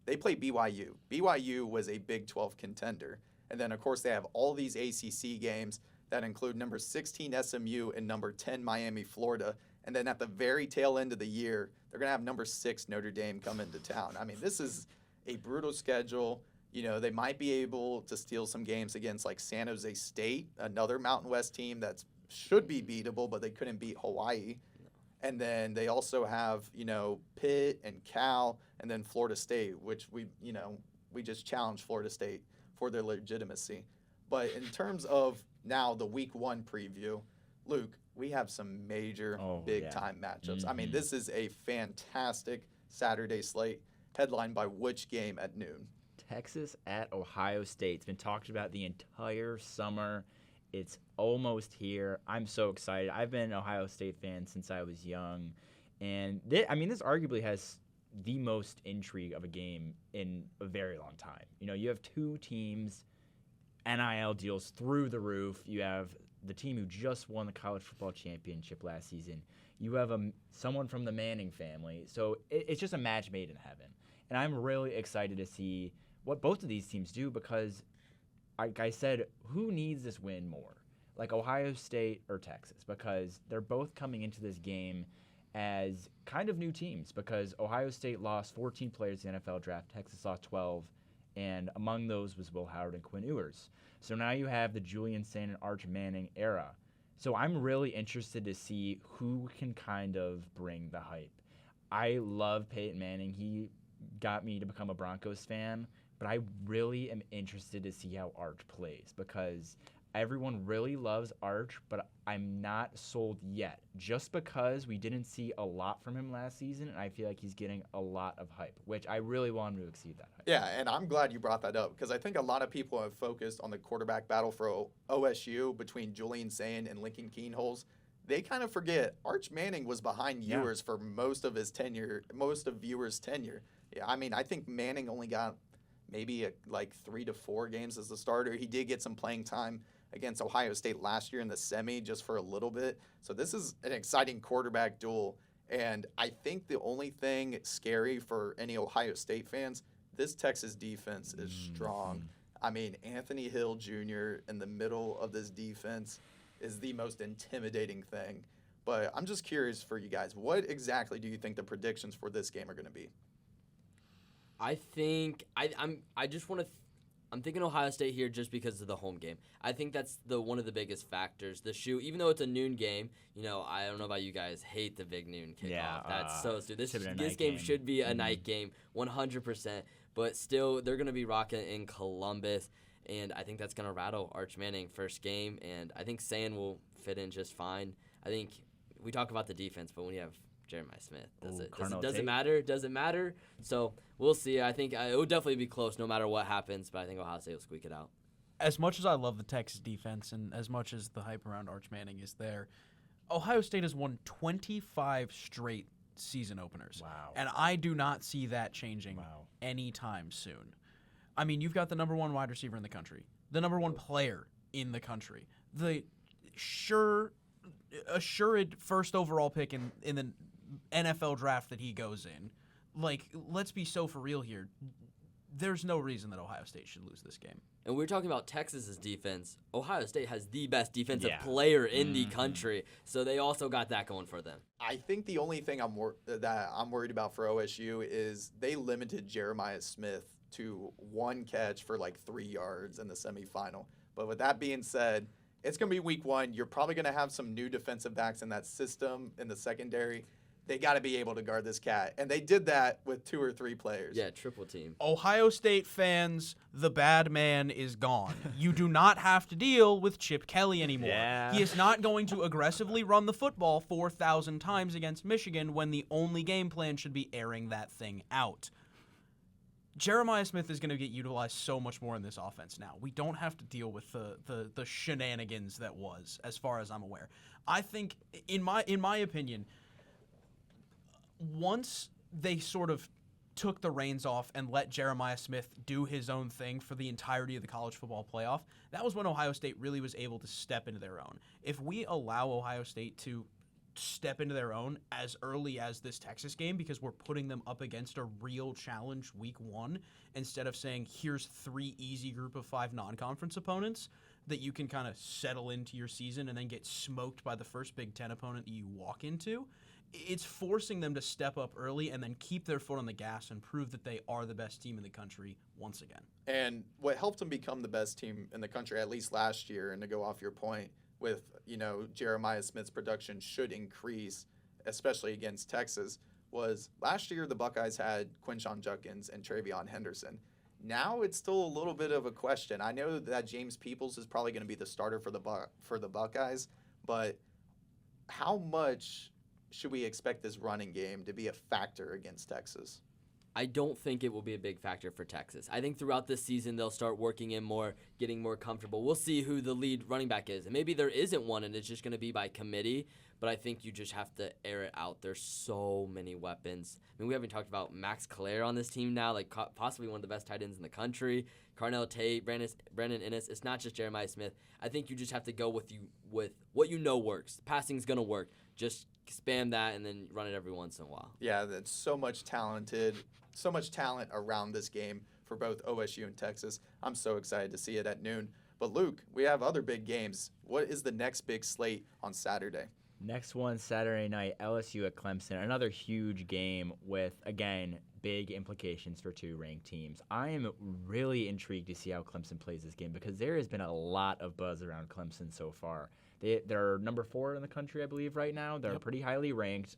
they play BYU. BYU was a Big 12 contender. And then, of course, they have all these ACC games that include number 16 SMU and number 10 Miami, Florida. And then at the very tail end of the year, they're going to have number 6 Notre Dame come into town. I mean, this is a brutal schedule. You know, they might be able to steal some games against like San Jose State, another Mountain West team that should be beatable, but they couldn't beat Hawaii. And then they also have, Pitt and Cal and then Florida State, which we just challenged Florida State for their legitimacy. But in terms of now the week 1 preview, Luke, we have some major big-time matchups. Mm-hmm. I mean, this is a fantastic Saturday slate headlined by which game at noon? Texas at Ohio State. It's been talked about the entire summer. It's almost here. I'm so excited. I've been an Ohio State fan since I was young. And this arguably has the most intrigue of a game in a very long time. You have 2 teams, NIL deals through the roof. You have the team who just won the college football championship last season. You have someone from the Manning family. So it's just a match made in heaven. And I'm really excited to see what both of these teams do because, like I said, who needs this win more? Like Ohio State or Texas? Because they're both coming into this game as kind of new teams because Ohio State lost 14 players in the NFL draft. Texas lost 12, and among those was Will Howard and Quinn Ewers. So now you have the Julian Saint and Arch Manning era. So I'm really interested to see who can kind of bring the hype. I love Peyton Manning. He got me to become a Broncos fan, but I really am interested to see how Arch plays because everyone really loves Arch, but I'm not sold yet just because we didn't see a lot from him last season, and I feel like he's getting a lot of hype, which I really want him to exceed that hype. Yeah, and I'm glad you brought that up because I think a lot of people have focused on the quarterback battle for OSU between Julian Saint and Lincoln Kienholz. They kind of forget Arch Manning was behind Ewers for most of Ewers' tenure. Yeah, I mean, I think Manning only got maybe 3 to 4 games as a starter. He did get some playing time against Ohio State last year in the semi just for a little bit. So this is an exciting quarterback duel. And I think the only thing scary for any Ohio State fans, this Texas defense is strong. I mean, Anthony Hill Jr. in the middle of this defense is the most intimidating thing. But I'm just curious for you guys, what exactly do you think the predictions for this game are going to be? I think I'm thinking Ohio State here just because of the home game. I think that's one of the biggest factors. The shoe, even though it's a noon game, I don't know about you guys, hate the big noon kickoff. Yeah, that's so stupid. This night game game. should be a night game, 100%. But still, they're gonna be rocking in Columbus, and I think that's gonna rattle Arch Manning first game, and I think Sayin will fit in just fine. I think we talk about the defense, but when you have Jeremiah Smith, does it matter? Does it matter? So we'll see. I think it will definitely be close no matter what happens, but I think Ohio State will squeak it out. As much as I love the Texas defense and as much as the hype around Arch Manning is there, Ohio State has won 25 straight season openers. Wow. And I do not see that changing anytime soon. I mean, you've got the number 1 wide receiver in the country, the number 1 player in the country, the assured first overall pick in the NFL draft that he goes in. Like, let's be so for real here. There's no reason that Ohio State should lose this game. And we're talking about Texas's defense. Ohio State has the best defensive player in the country, so they also got that going for them. I think the only thing I'm worried about for OSU is they limited Jeremiah Smith to 1 catch for 3 yards in the semifinal. But with that being said, it's going to be week 1. You're probably going to have some new defensive backs in that system in the secondary. they got to be able to guard this cat. And they did that with 2 or 3 players. Yeah, triple team. Ohio State fans, the bad man is gone. You do not have to deal with Chip Kelly anymore. Yeah. He is not going to aggressively run the football 4,000 times against Michigan when the only game plan should be airing that thing out. Jeremiah Smith is going to get utilized so much more in this offense now. We don't have to deal with the shenanigans that was, as far as I'm aware. I think, in my opinion, once they sort of took the reins off and let Jeremiah Smith do his own thing for the entirety of the college football playoff, that was when Ohio State really was able to step into their own. If we allow Ohio State to step into their own as early as this Texas game, because we're putting them up against a real challenge week 1, instead of saying, here's 3 easy group of 5 non-conference opponents that you can kind of settle into your season and then get smoked by the first Big Ten opponent that you walk into, it's forcing them to step up early and then keep their foot on the gas and prove that they are the best team in the country once again. And what helped them become the best team in the country, at least last year, and to go off your point with, Jeremiah Smith's production should increase, especially against Texas, was last year the Buckeyes had Quinshon Judkins and Travion Henderson. Now it's still a little bit of a question. I know that James Peoples is probably going to be the starter for the Buckeyes, but how much should we expect this running game to be a factor against Texas? I don't think it will be a big factor for Texas. I think throughout this season they'll start working in more, getting more comfortable. We'll see who the lead running back is. And maybe there isn't one and it's just going to be by committee, but I think you just have to air it out. There's so many weapons. I mean, we haven't talked about Max Clare on this team now, like possibly one of the best tight ends in the country. Carnell Tate, Brandon Innes. It's not just Jeremiah Smith. I think you just have to go with what you know works. Passing's going to work. Just spam that and then run it every once in a while. Yeah, that's so much talent around this game for both OSU and Texas. I'm so excited to see it at noon. But Luke, we have other big games. What is the next big slate on Saturday? Next one, Saturday night, LSU at Clemson. Another huge game with, again, big implications for 2 ranked teams. I am really intrigued to see how Clemson plays this game because there has been a lot of buzz around Clemson so far. They're number 4 in the country, I believe, right now. They're pretty highly ranked.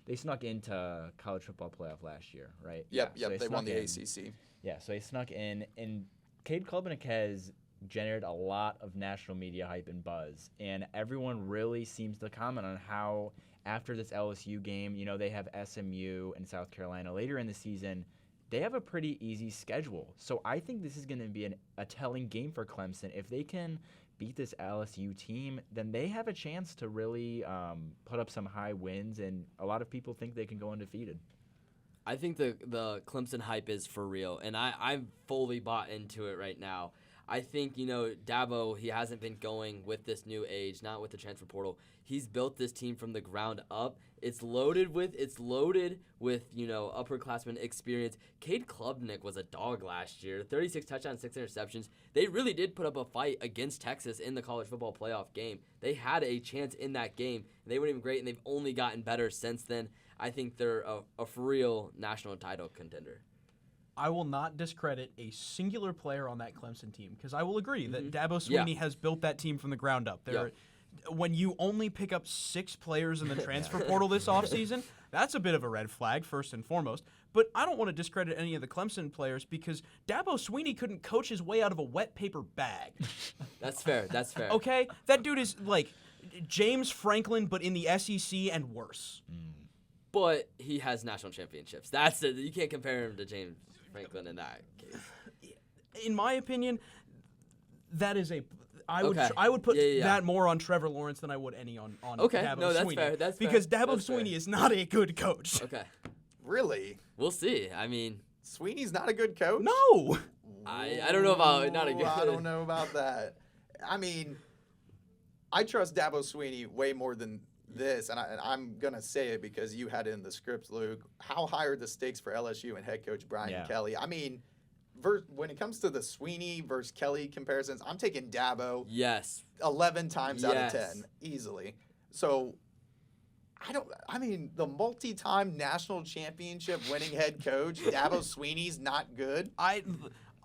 They snuck into college football playoff last year, right? Yep, So they won the in. ACC. Yeah, so they snuck in. And Cade Klubnik has generated a lot of national media hype and buzz. And everyone really seems to comment on how, after this LSU game, they have SMU and South Carolina later in the season. They have a pretty easy schedule. So I think this is going to be a telling game for Clemson. If they can beat this LSU team, then they have a chance to really put up some high wins, and a lot of people think they can go undefeated. I think the Clemson hype is for real, and I'm fully bought into it right now. I think, Dabo, he hasn't been going with this new age, not with the transfer portal. He's built this team from the ground up. It's loaded with upperclassmen experience. Cade Klubnik was a dog last year. 36 touchdowns, 6 interceptions. They really did put up a fight against Texas in the college football playoff game. They had a chance in that game, and they weren't even great, and they've only gotten better since then. I think they're a for real national title contender. I will not discredit a singular player on that Clemson team because I will agree that Dabo Swinney has built that team from the ground up. When you only pick up 6 players in the transfer portal this offseason, that's a bit of a red flag, first and foremost. But I don't want to discredit any of the Clemson players because Dabo Swinney couldn't coach his way out of a wet paper bag. That's fair. Okay? That dude is like James Franklin, but in the SEC and worse. But he has national championships. That's it. You can't compare him to James Franklin in that case. In my opinion, that is I would put Yeah. that more on Trevor Lawrence than I would any on Okay, Dabo no, that's Swinney. fair, that's fair, because Dabo that's fair. Swinney is not a good coach. Okay. Really? We'll see. I mean, Sweeney's not a good coach? No. I don't know about not a good. I don't know about that. I mean, I trust Dabo Swinney way more than this, and I'm going to say it because you had it in the script, Luke. How high are the stakes for LSU and head coach Brian Kelly? I mean, when it comes to the Swinney versus Kelly comparisons, I'm taking Dabo 11 times out of 10 easily. So the multi-time national championship winning head coach, Dabo Swinney's not good.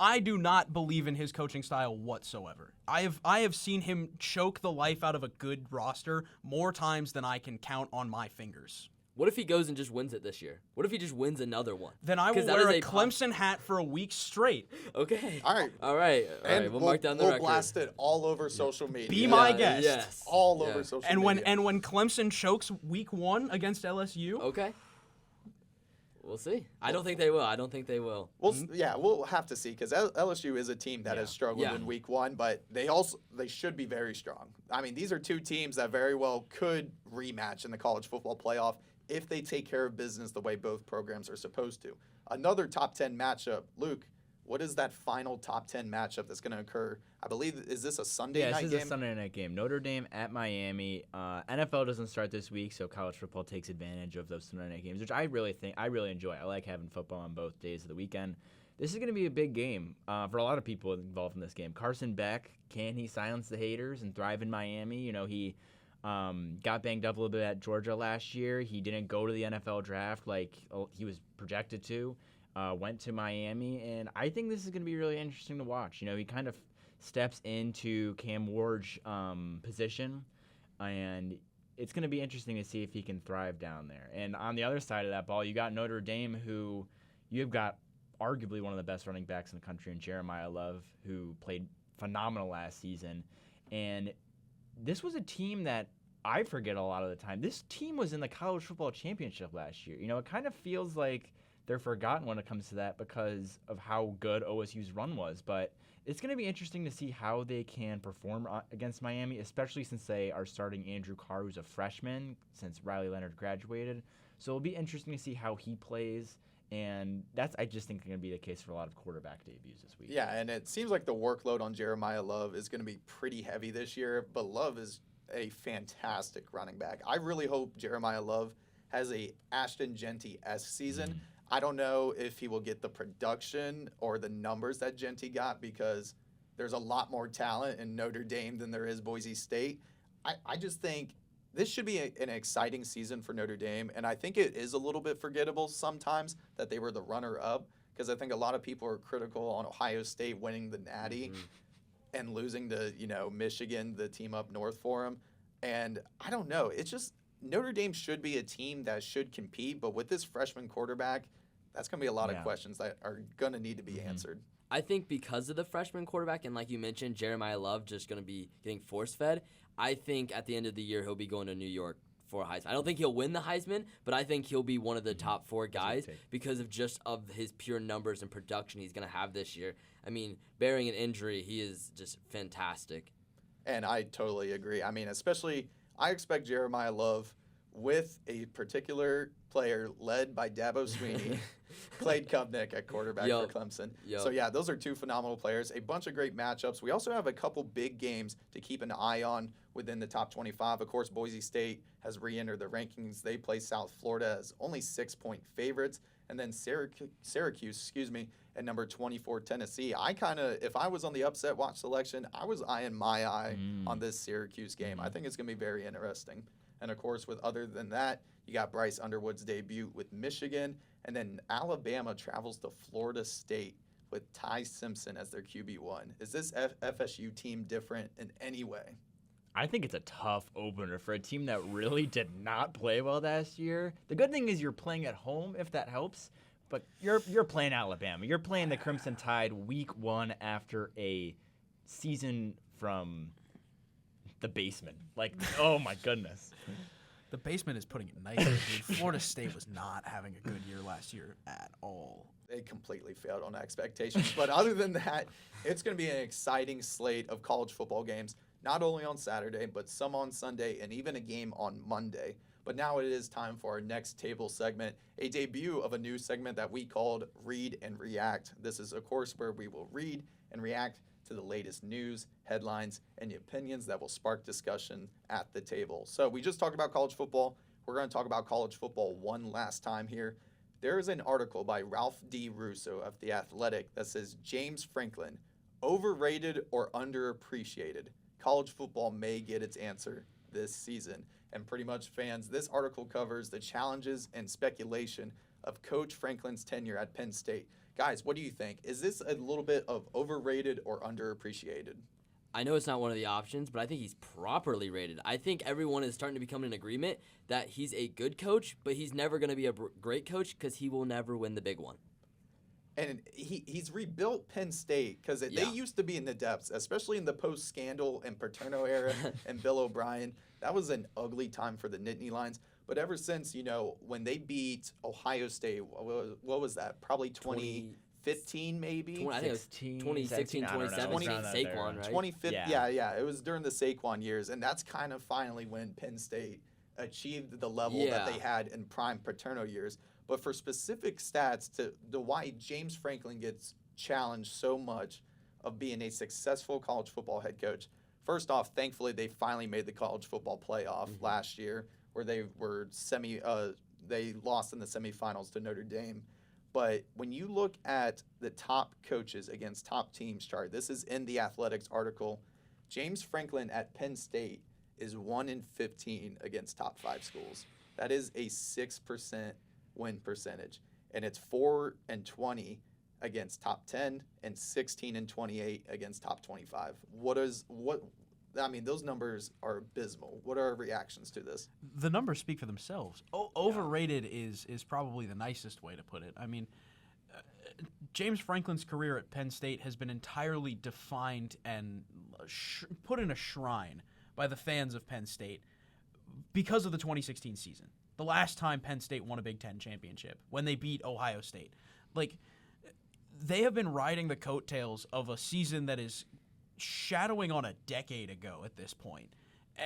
I do not believe in his coaching style whatsoever. I have seen him choke the life out of a good roster more times than I can count on my fingers. What if he goes and just wins it this year? What if he just wins another one? Then I will 'Cause that wear is a a Clemson hat for a week straight. Okay. All right. All right. And We'll mark down the record. blast it all over social media. Be my guest. Yes. All Yeah. over social And media. when Clemson chokes week 1 against LSU, Okay. We'll see. I don't think they will. We'll have to see because LSU is a team that has struggled Yeah. in week 1, but they should be very strong. I mean, these are two teams that very well could rematch in the college football playoff if they take care of business the way both programs are supposed to. Another top 10 matchup, Luke. What is that final top 10 matchup that's going to occur? I believe, is this a Sunday night game? This is a Sunday night game. Notre Dame at Miami. NFL doesn't start this week, so college football takes advantage of those Sunday night games, which I really enjoy. I like having football on both days of the weekend. This is going to be a big game for a lot of people involved in this game. Carson Beck, can he silence the haters and thrive in Miami? You know, he got banged up a little bit at Georgia last year. He didn't go to the NFL draft like he was projected to. Went to Miami, and I think this is going to be really interesting to watch. You know, he kind of steps into Cam Ward's position, and it's going to be interesting to see if he can thrive down there. And on the other side of that ball, you got Notre Dame, who you've got arguably one of the best running backs in the country in Jeremiah Love, who played phenomenal last season. And this was a team that I forget a lot of the time. This team was in the college football championship last year. You know, it kind of feels like they're forgotten when it comes to that because of how good OSU's run was. But it's going to be interesting to see how they can perform against Miami, especially since they are starting Andrew Carr, who's a freshman, since Riley Leonard graduated. So it'll be interesting to see how he plays. And that's, I just think, going to be the case for a lot of quarterback debuts this week. Yeah, and it seems like the workload on Jeremiah Love is going to be pretty heavy this year, but Love is a fantastic running back. I really hope Jeremiah Love has a Ashton Genty-esque season. I don't know if he will get the production or the numbers that Genty got because there's a lot more talent in Notre Dame than there is Boise State. I just think this should be an exciting season for Notre Dame, and I think it is a little bit forgettable sometimes that they were the runner-up because I think a lot of people are critical on Ohio State winning the Natty and losing to, Michigan, the team up north for them. And I don't know. It's just Notre Dame should be a team that should compete, but with this freshman quarterback, that's going to be a lot of questions that are going to need to be answered. I think because of the freshman quarterback, and like you mentioned, Jeremiah Love just going to be getting force-fed, I think at the end of the year he'll be going to New York for a Heisman. I don't think he'll win the Heisman, but I think he'll be one of the top 4 guys because of his pure numbers and production he's going to have this year. I mean, bearing an injury, he is just fantastic. And I totally agree. I mean, especially I expect Jeremiah Love with a particular player led by Dabo Sweeney, Clay Kubnick at quarterback for Clemson. So, yeah, those are 2 phenomenal players. A bunch of great matchups. We also have a couple big games to keep an eye on within the top 25. Of course, Boise State has re-entered the rankings. They play South Florida as only 6-point favorites. And then Syracuse, at number 24, Tennessee. If I was on the upset watch selection, I was eyeing my eye on this Syracuse game. I think it's going to be very interesting. And, of course, other than that, you got Bryce Underwood's debut with Michigan. And then Alabama travels to Florida State with Ty Simpson as their QB1. Is this FSU team different in any way? I think it's a tough opener for a team that really did not play well last year. The good thing is you're playing at home, if that helps. But you're playing Alabama. You're playing the Crimson Tide week 1 after a season from the basement. Like, oh my goodness. The basement is putting it nicely, dude. Florida State was not having a good year last year at all. They completely failed on expectations. But other than that, it's going to be an exciting slate of college football games, not only on Saturday, but some on Sunday and even a game on Monday. But now it is time for our next table segment, a debut of a new segment that we called Read and React. This is, of course, where we will read and react to the latest news, headlines, and the opinions that will spark discussion at the table. So we just talked about college football. We're going to talk about college football one last time here. There is an article by Ralph D. Russo of The Athletic that says James Franklin, overrated or underappreciated. College football may get its answer this season. And pretty much, fans, this article covers the challenges and speculation of Coach Franklin's tenure at Penn State. Guys, what do you think? Is this a little bit of overrated or underappreciated? I know it's not one of the options, but I think he's properly rated. I think everyone is starting to become in agreement that he's a good coach, but he's never going to be a great coach because he will never win the big one. And he's rebuilt Penn State because they used to be in the depths, especially in the post-Scandal and Paterno era and Bill O'Brien. That was an ugly time for the Nittany Lions. But ever since, when they beat Ohio State, what was that? Probably 2015 maybe? I think it was 2016, 2017, Saquon, right? 2015, yeah. It was during the Saquon years. And that's kind of finally when Penn State achieved the level that they had in prime Paterno years. But for specific stats to why James Franklin gets challenged so much of being a successful college football head coach, first off, thankfully they finally made the college football playoff last year, where they were they lost in the semifinals to Notre Dame. But when you look at the top coaches against top teams chart, this is in the Athletics article, James Franklin at Penn State is 1-15 against top 5 schools. That is a 6% win percentage, and it's 4-20 against top 10 and 16-28 against top 25. Those numbers are abysmal. What are our reactions to this? The numbers speak for themselves. Overrated is probably the nicest way to put it. I mean, James Franklin's career at Penn State has been entirely defined and put in a shrine by the fans of Penn State because of the 2016 season. The last time Penn State won a Big Ten championship, when they beat Ohio State. They have been riding the coattails of a season that is shadowing on a decade ago at this point.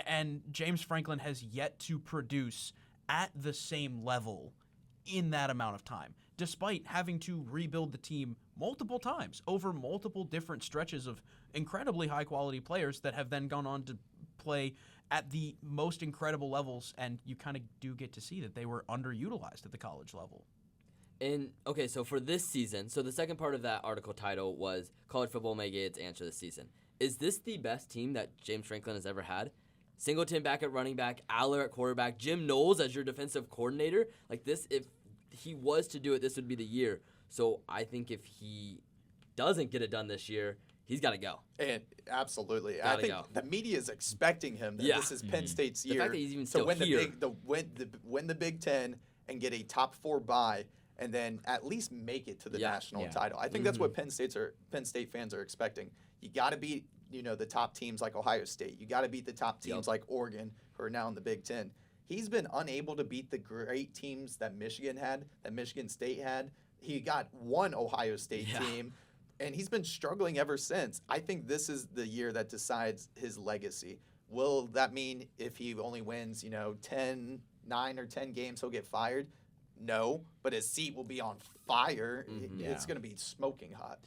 And James Franklin has yet to produce at the same level in that amount of time, despite having to rebuild the team multiple times over multiple different stretches of incredibly high-quality players that have then gone on to play at the most incredible levels, and you kind of do get to see that they were underutilized at the college level. And, okay, so for this season, so the second part of that article title was College Football May Get Its Answer this season. Is this the best team that James Franklin has ever had? Singleton back at running back, Aller at quarterback, Jim Knowles as your defensive coordinator. This, if he was to do it, this would be the year. So I think if he doesn't get it done this year, he's got to go. And absolutely. I think the media is expecting him that this is Penn State's year. The fact that he's even still here. Win the Big Ten and get a top 4 bye and then at least make it to the national title. I think that's what Penn State fans are expecting. You got to beat, the top teams like Ohio State. You got to beat the top teams like Oregon, who are now in the Big Ten. He's been unable to beat the great teams that Michigan had, that Michigan State had. He got one Ohio State team, and he's been struggling ever since. I think this is the year that decides his legacy. Will that mean if he only wins, 9 or 10 games, he'll get fired? No, but his seat will be on fire. It's going to be smoking hot.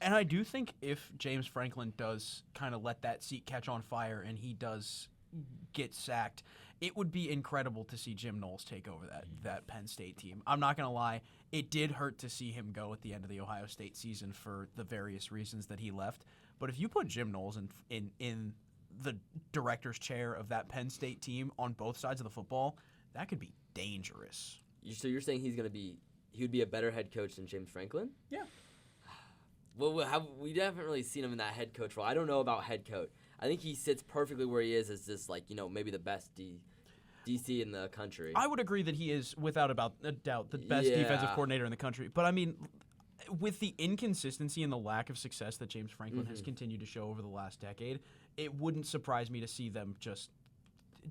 And I do think if James Franklin does kind of let that seat catch on fire and he does get sacked, it would be incredible to see Jim Knowles take over that Penn State team. I'm not going to lie. It did hurt to see him go at the end of the Ohio State season for the various reasons that he left. But if you put Jim Knowles in the director's chair of that Penn State team on both sides of the football, that could be dangerous. So you're saying he would be a better head coach than James Franklin? Yeah. Well, we haven't really seen him in that head coach role. I don't know about head coach. I think he sits perfectly where he is as just maybe the best DC in the country. I would agree that he is, without a doubt, the best defensive coordinator in the country. But, I mean, with the inconsistency and the lack of success that James Franklin has continued to show over the last decade, it wouldn't surprise me to see them just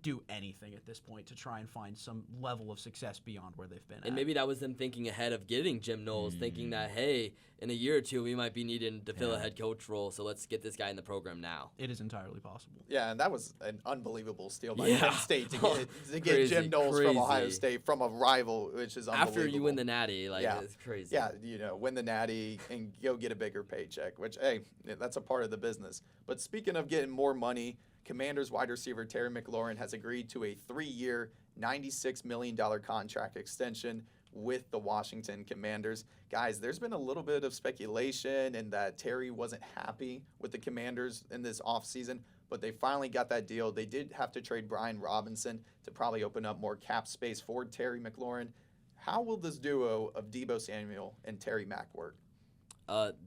do anything at this point to try and find some level of success beyond where they've been and maybe that was them thinking ahead of getting Jim Knowles, thinking that, hey, in a year or two we might be needing to fill a head coach role, so let's get this guy in the program now. It is entirely possible. Yeah, and that was an unbelievable steal by Penn State to get Jim Knowles from Ohio State, from a rival, which is unbelievable. After you win the Natty, it's crazy. Yeah, win the Natty and go get a bigger paycheck, which, hey, that's a part of the business. But speaking of getting more money, Commanders wide receiver Terry McLaurin has agreed to a 3-year, $96 million contract extension with the Washington Commanders. Guys, there's been a little bit of speculation and that Terry wasn't happy with the Commanders in this offseason, but they finally got that deal. They did have to trade Brian Robinson to probably open up more cap space for Terry McLaurin. How will this duo of Deebo Samuel and Terry Mack work?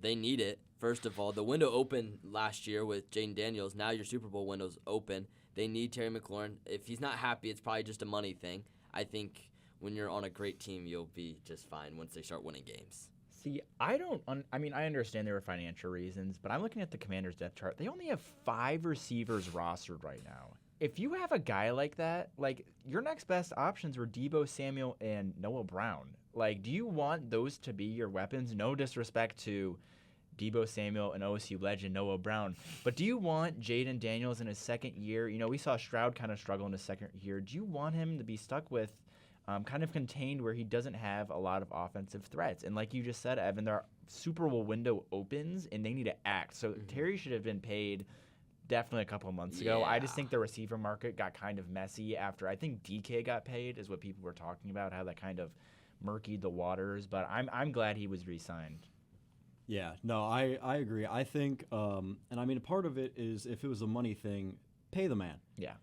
They need it. First of all, the window opened last year with Jaden Daniels. Now your Super Bowl window's open. They need Terry McLaurin. If he's not happy, it's probably just a money thing. I think when you're on a great team, you'll be just fine once they start winning games. See, I understand there were financial reasons, but I'm looking at the Commanders' depth chart. They only have 5 receivers rostered right now. If you have a guy like that, like, your next best options were Deebo Samuel and Noah Brown. Like, do you want those to be your weapons? No disrespect to Deebo Samuel and OSU legend Noah Brown, but do you want Jaden Daniels in his second year? You know, we saw Stroud kind of struggle in his second year. Do you want him to be stuck with kind of contained where he doesn't have a lot of offensive threats? And like you just said, Evan, their Super Bowl window opens and they need to act. So Terry should have been paid definitely a couple of months ago. I just think the receiver market got kind of messy after I think DK got paid is what people were talking about, how that kind of murkied the waters. But I'm glad he was re-signed. Yeah, no, I agree. I think, and I mean, part of it is if it was a money thing, pay the man. Yeah.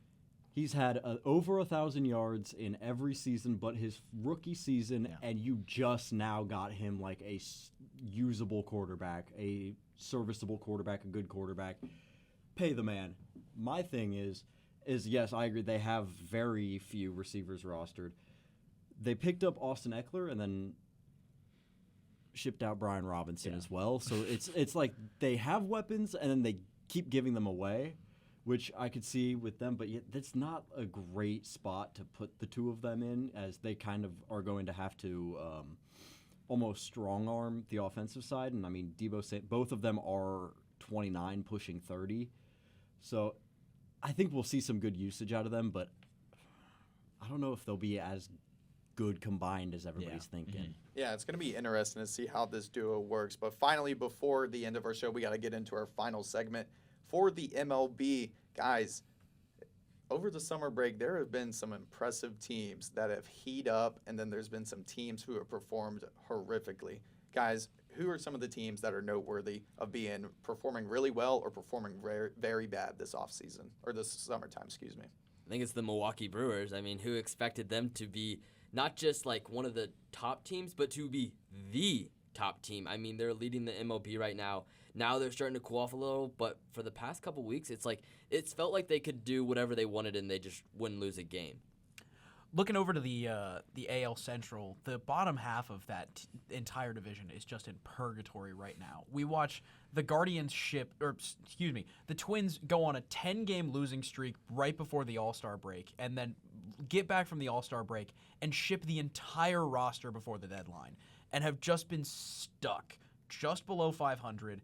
He's had over 1,000 yards in every season but his rookie season, and you just now got him like a usable quarterback, a serviceable quarterback, a good quarterback. Pay the man. My thing is yes, I agree. They have very few receivers rostered. They picked up Austin Eckler and then shipped out Brian Robinson as well. So it's like they have weapons and then they keep giving them away, which I could see with them, but yet that's not a great spot to put the two of them in, as they kind of are going to have to almost strong arm the offensive side. And I mean, both of them are 29, pushing 30. So I think we'll see some good usage out of them, but I don't know if they'll be as good combined as everybody's thinking. Mm-hmm. Yeah, it's going to be interesting to see how this duo works. But finally, before the end of our show, we got to get into our final segment for the MLB. Guys, over the summer break, there have been some impressive teams that have heated up, and then there's been some teams who have performed horrifically. Guys, who are some of the teams that are noteworthy of performing really well or performing very, very bad this offseason, or this summertime, excuse me? I think it's the Milwaukee Brewers. I mean, who expected them to be not just like one of the top teams, but to be the top team? I mean, they're leading the MLB right now. Now they're starting to cool off a little, but for the past couple weeks, it's felt like they could do whatever they wanted and they just wouldn't lose a game. Looking over to the AL Central, the bottom half of that entire division is just in purgatory right now. We watch the the Twins go on a 10-game losing streak right before the All-Star break, and then get back from the All-Star break and ship the entire roster before the deadline, and have just been stuck just below 500,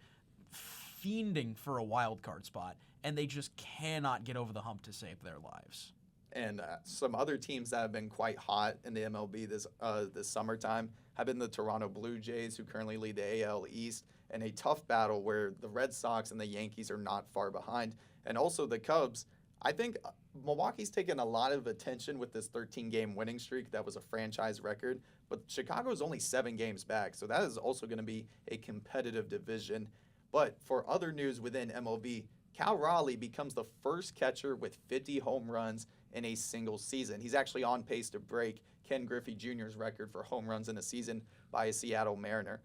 fiending for a wild card spot, and they just cannot get over the hump to save their lives. And some other teams that have been quite hot in the MLB this summertime have been the Toronto Blue Jays, who currently lead the AL East, in a tough battle where the Red Sox and the Yankees are not far behind. And also the Cubs. I think Milwaukee's taken a lot of attention with this 13-game winning streak. That was a franchise record. But Chicago is only 7 games back, so that is also going to be a competitive division. But for other news within MLB, Cal Raleigh becomes the first catcher with 50 home runs in a single season. He's actually on pace to break Ken Griffey Jr.'s record for home runs in a season by a Seattle Mariner.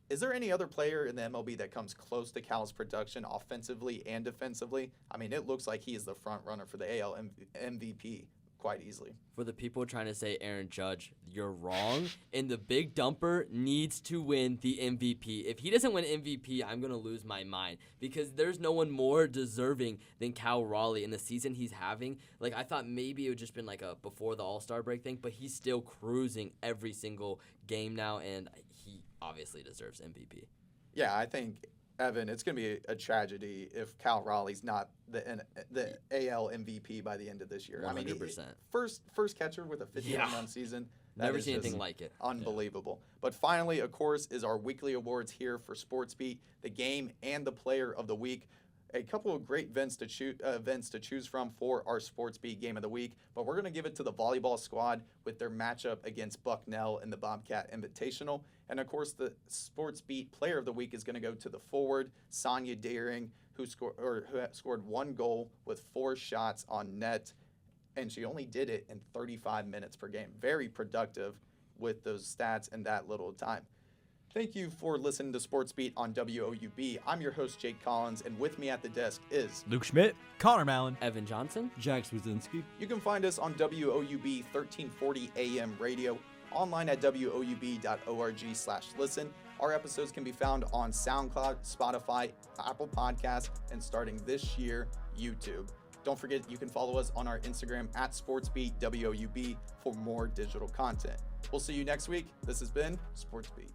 Is there any other player in the MLB that comes close to Cal's production offensively and defensively? I mean, it looks like he is the front runner for the AL MVP quite easily. For the people trying to say Aaron Judge, you're wrong. And the big dumper needs to win the MVP. If he doesn't win MVP, I'm going to lose my mind, because there's no one more deserving than Cal Raleigh in the season he's having. Like, I thought maybe it would just been like a before the All-Star break thing, but he's still cruising every single game now, and he obviously deserves MVP. Yeah, I think, Evan, it's going to be a tragedy if Cal Raleigh's not the AL MVP by the end of this year. 100%. I mean, first catcher with a 50-home-run season. Never seen anything like it. Unbelievable. Yeah. But finally, of course, is our weekly awards here for SportsBeat, the game and the player of the week. A couple of great events to choose from for our SportsBeat game of the week, but we're going to give it to the volleyball squad with their matchup against Bucknell in the Bobcat Invitational. And of course, the SportsBeat player of the week is going to go to the forward, Sonia Deering, who scored 1 goal with 4 shots on net, and she only did it in 35 minutes per game. Very productive with those stats in that little time. Thank you for listening to SportsBeat on WOUB. I'm your host, Jake Collins, and with me at the desk is Luke Schmitt. Connor Mallon. Evan Johnson. Jack Zwiezinski. You can find us on WOUB 1340 AM radio, online at woub.org/listen. Our episodes can be found on SoundCloud, Spotify, Apple Podcasts, and starting this year, YouTube. Don't forget you can follow us on our Instagram at SportsBeat WOUB for more digital content. We'll see you next week. This has been SportsBeat.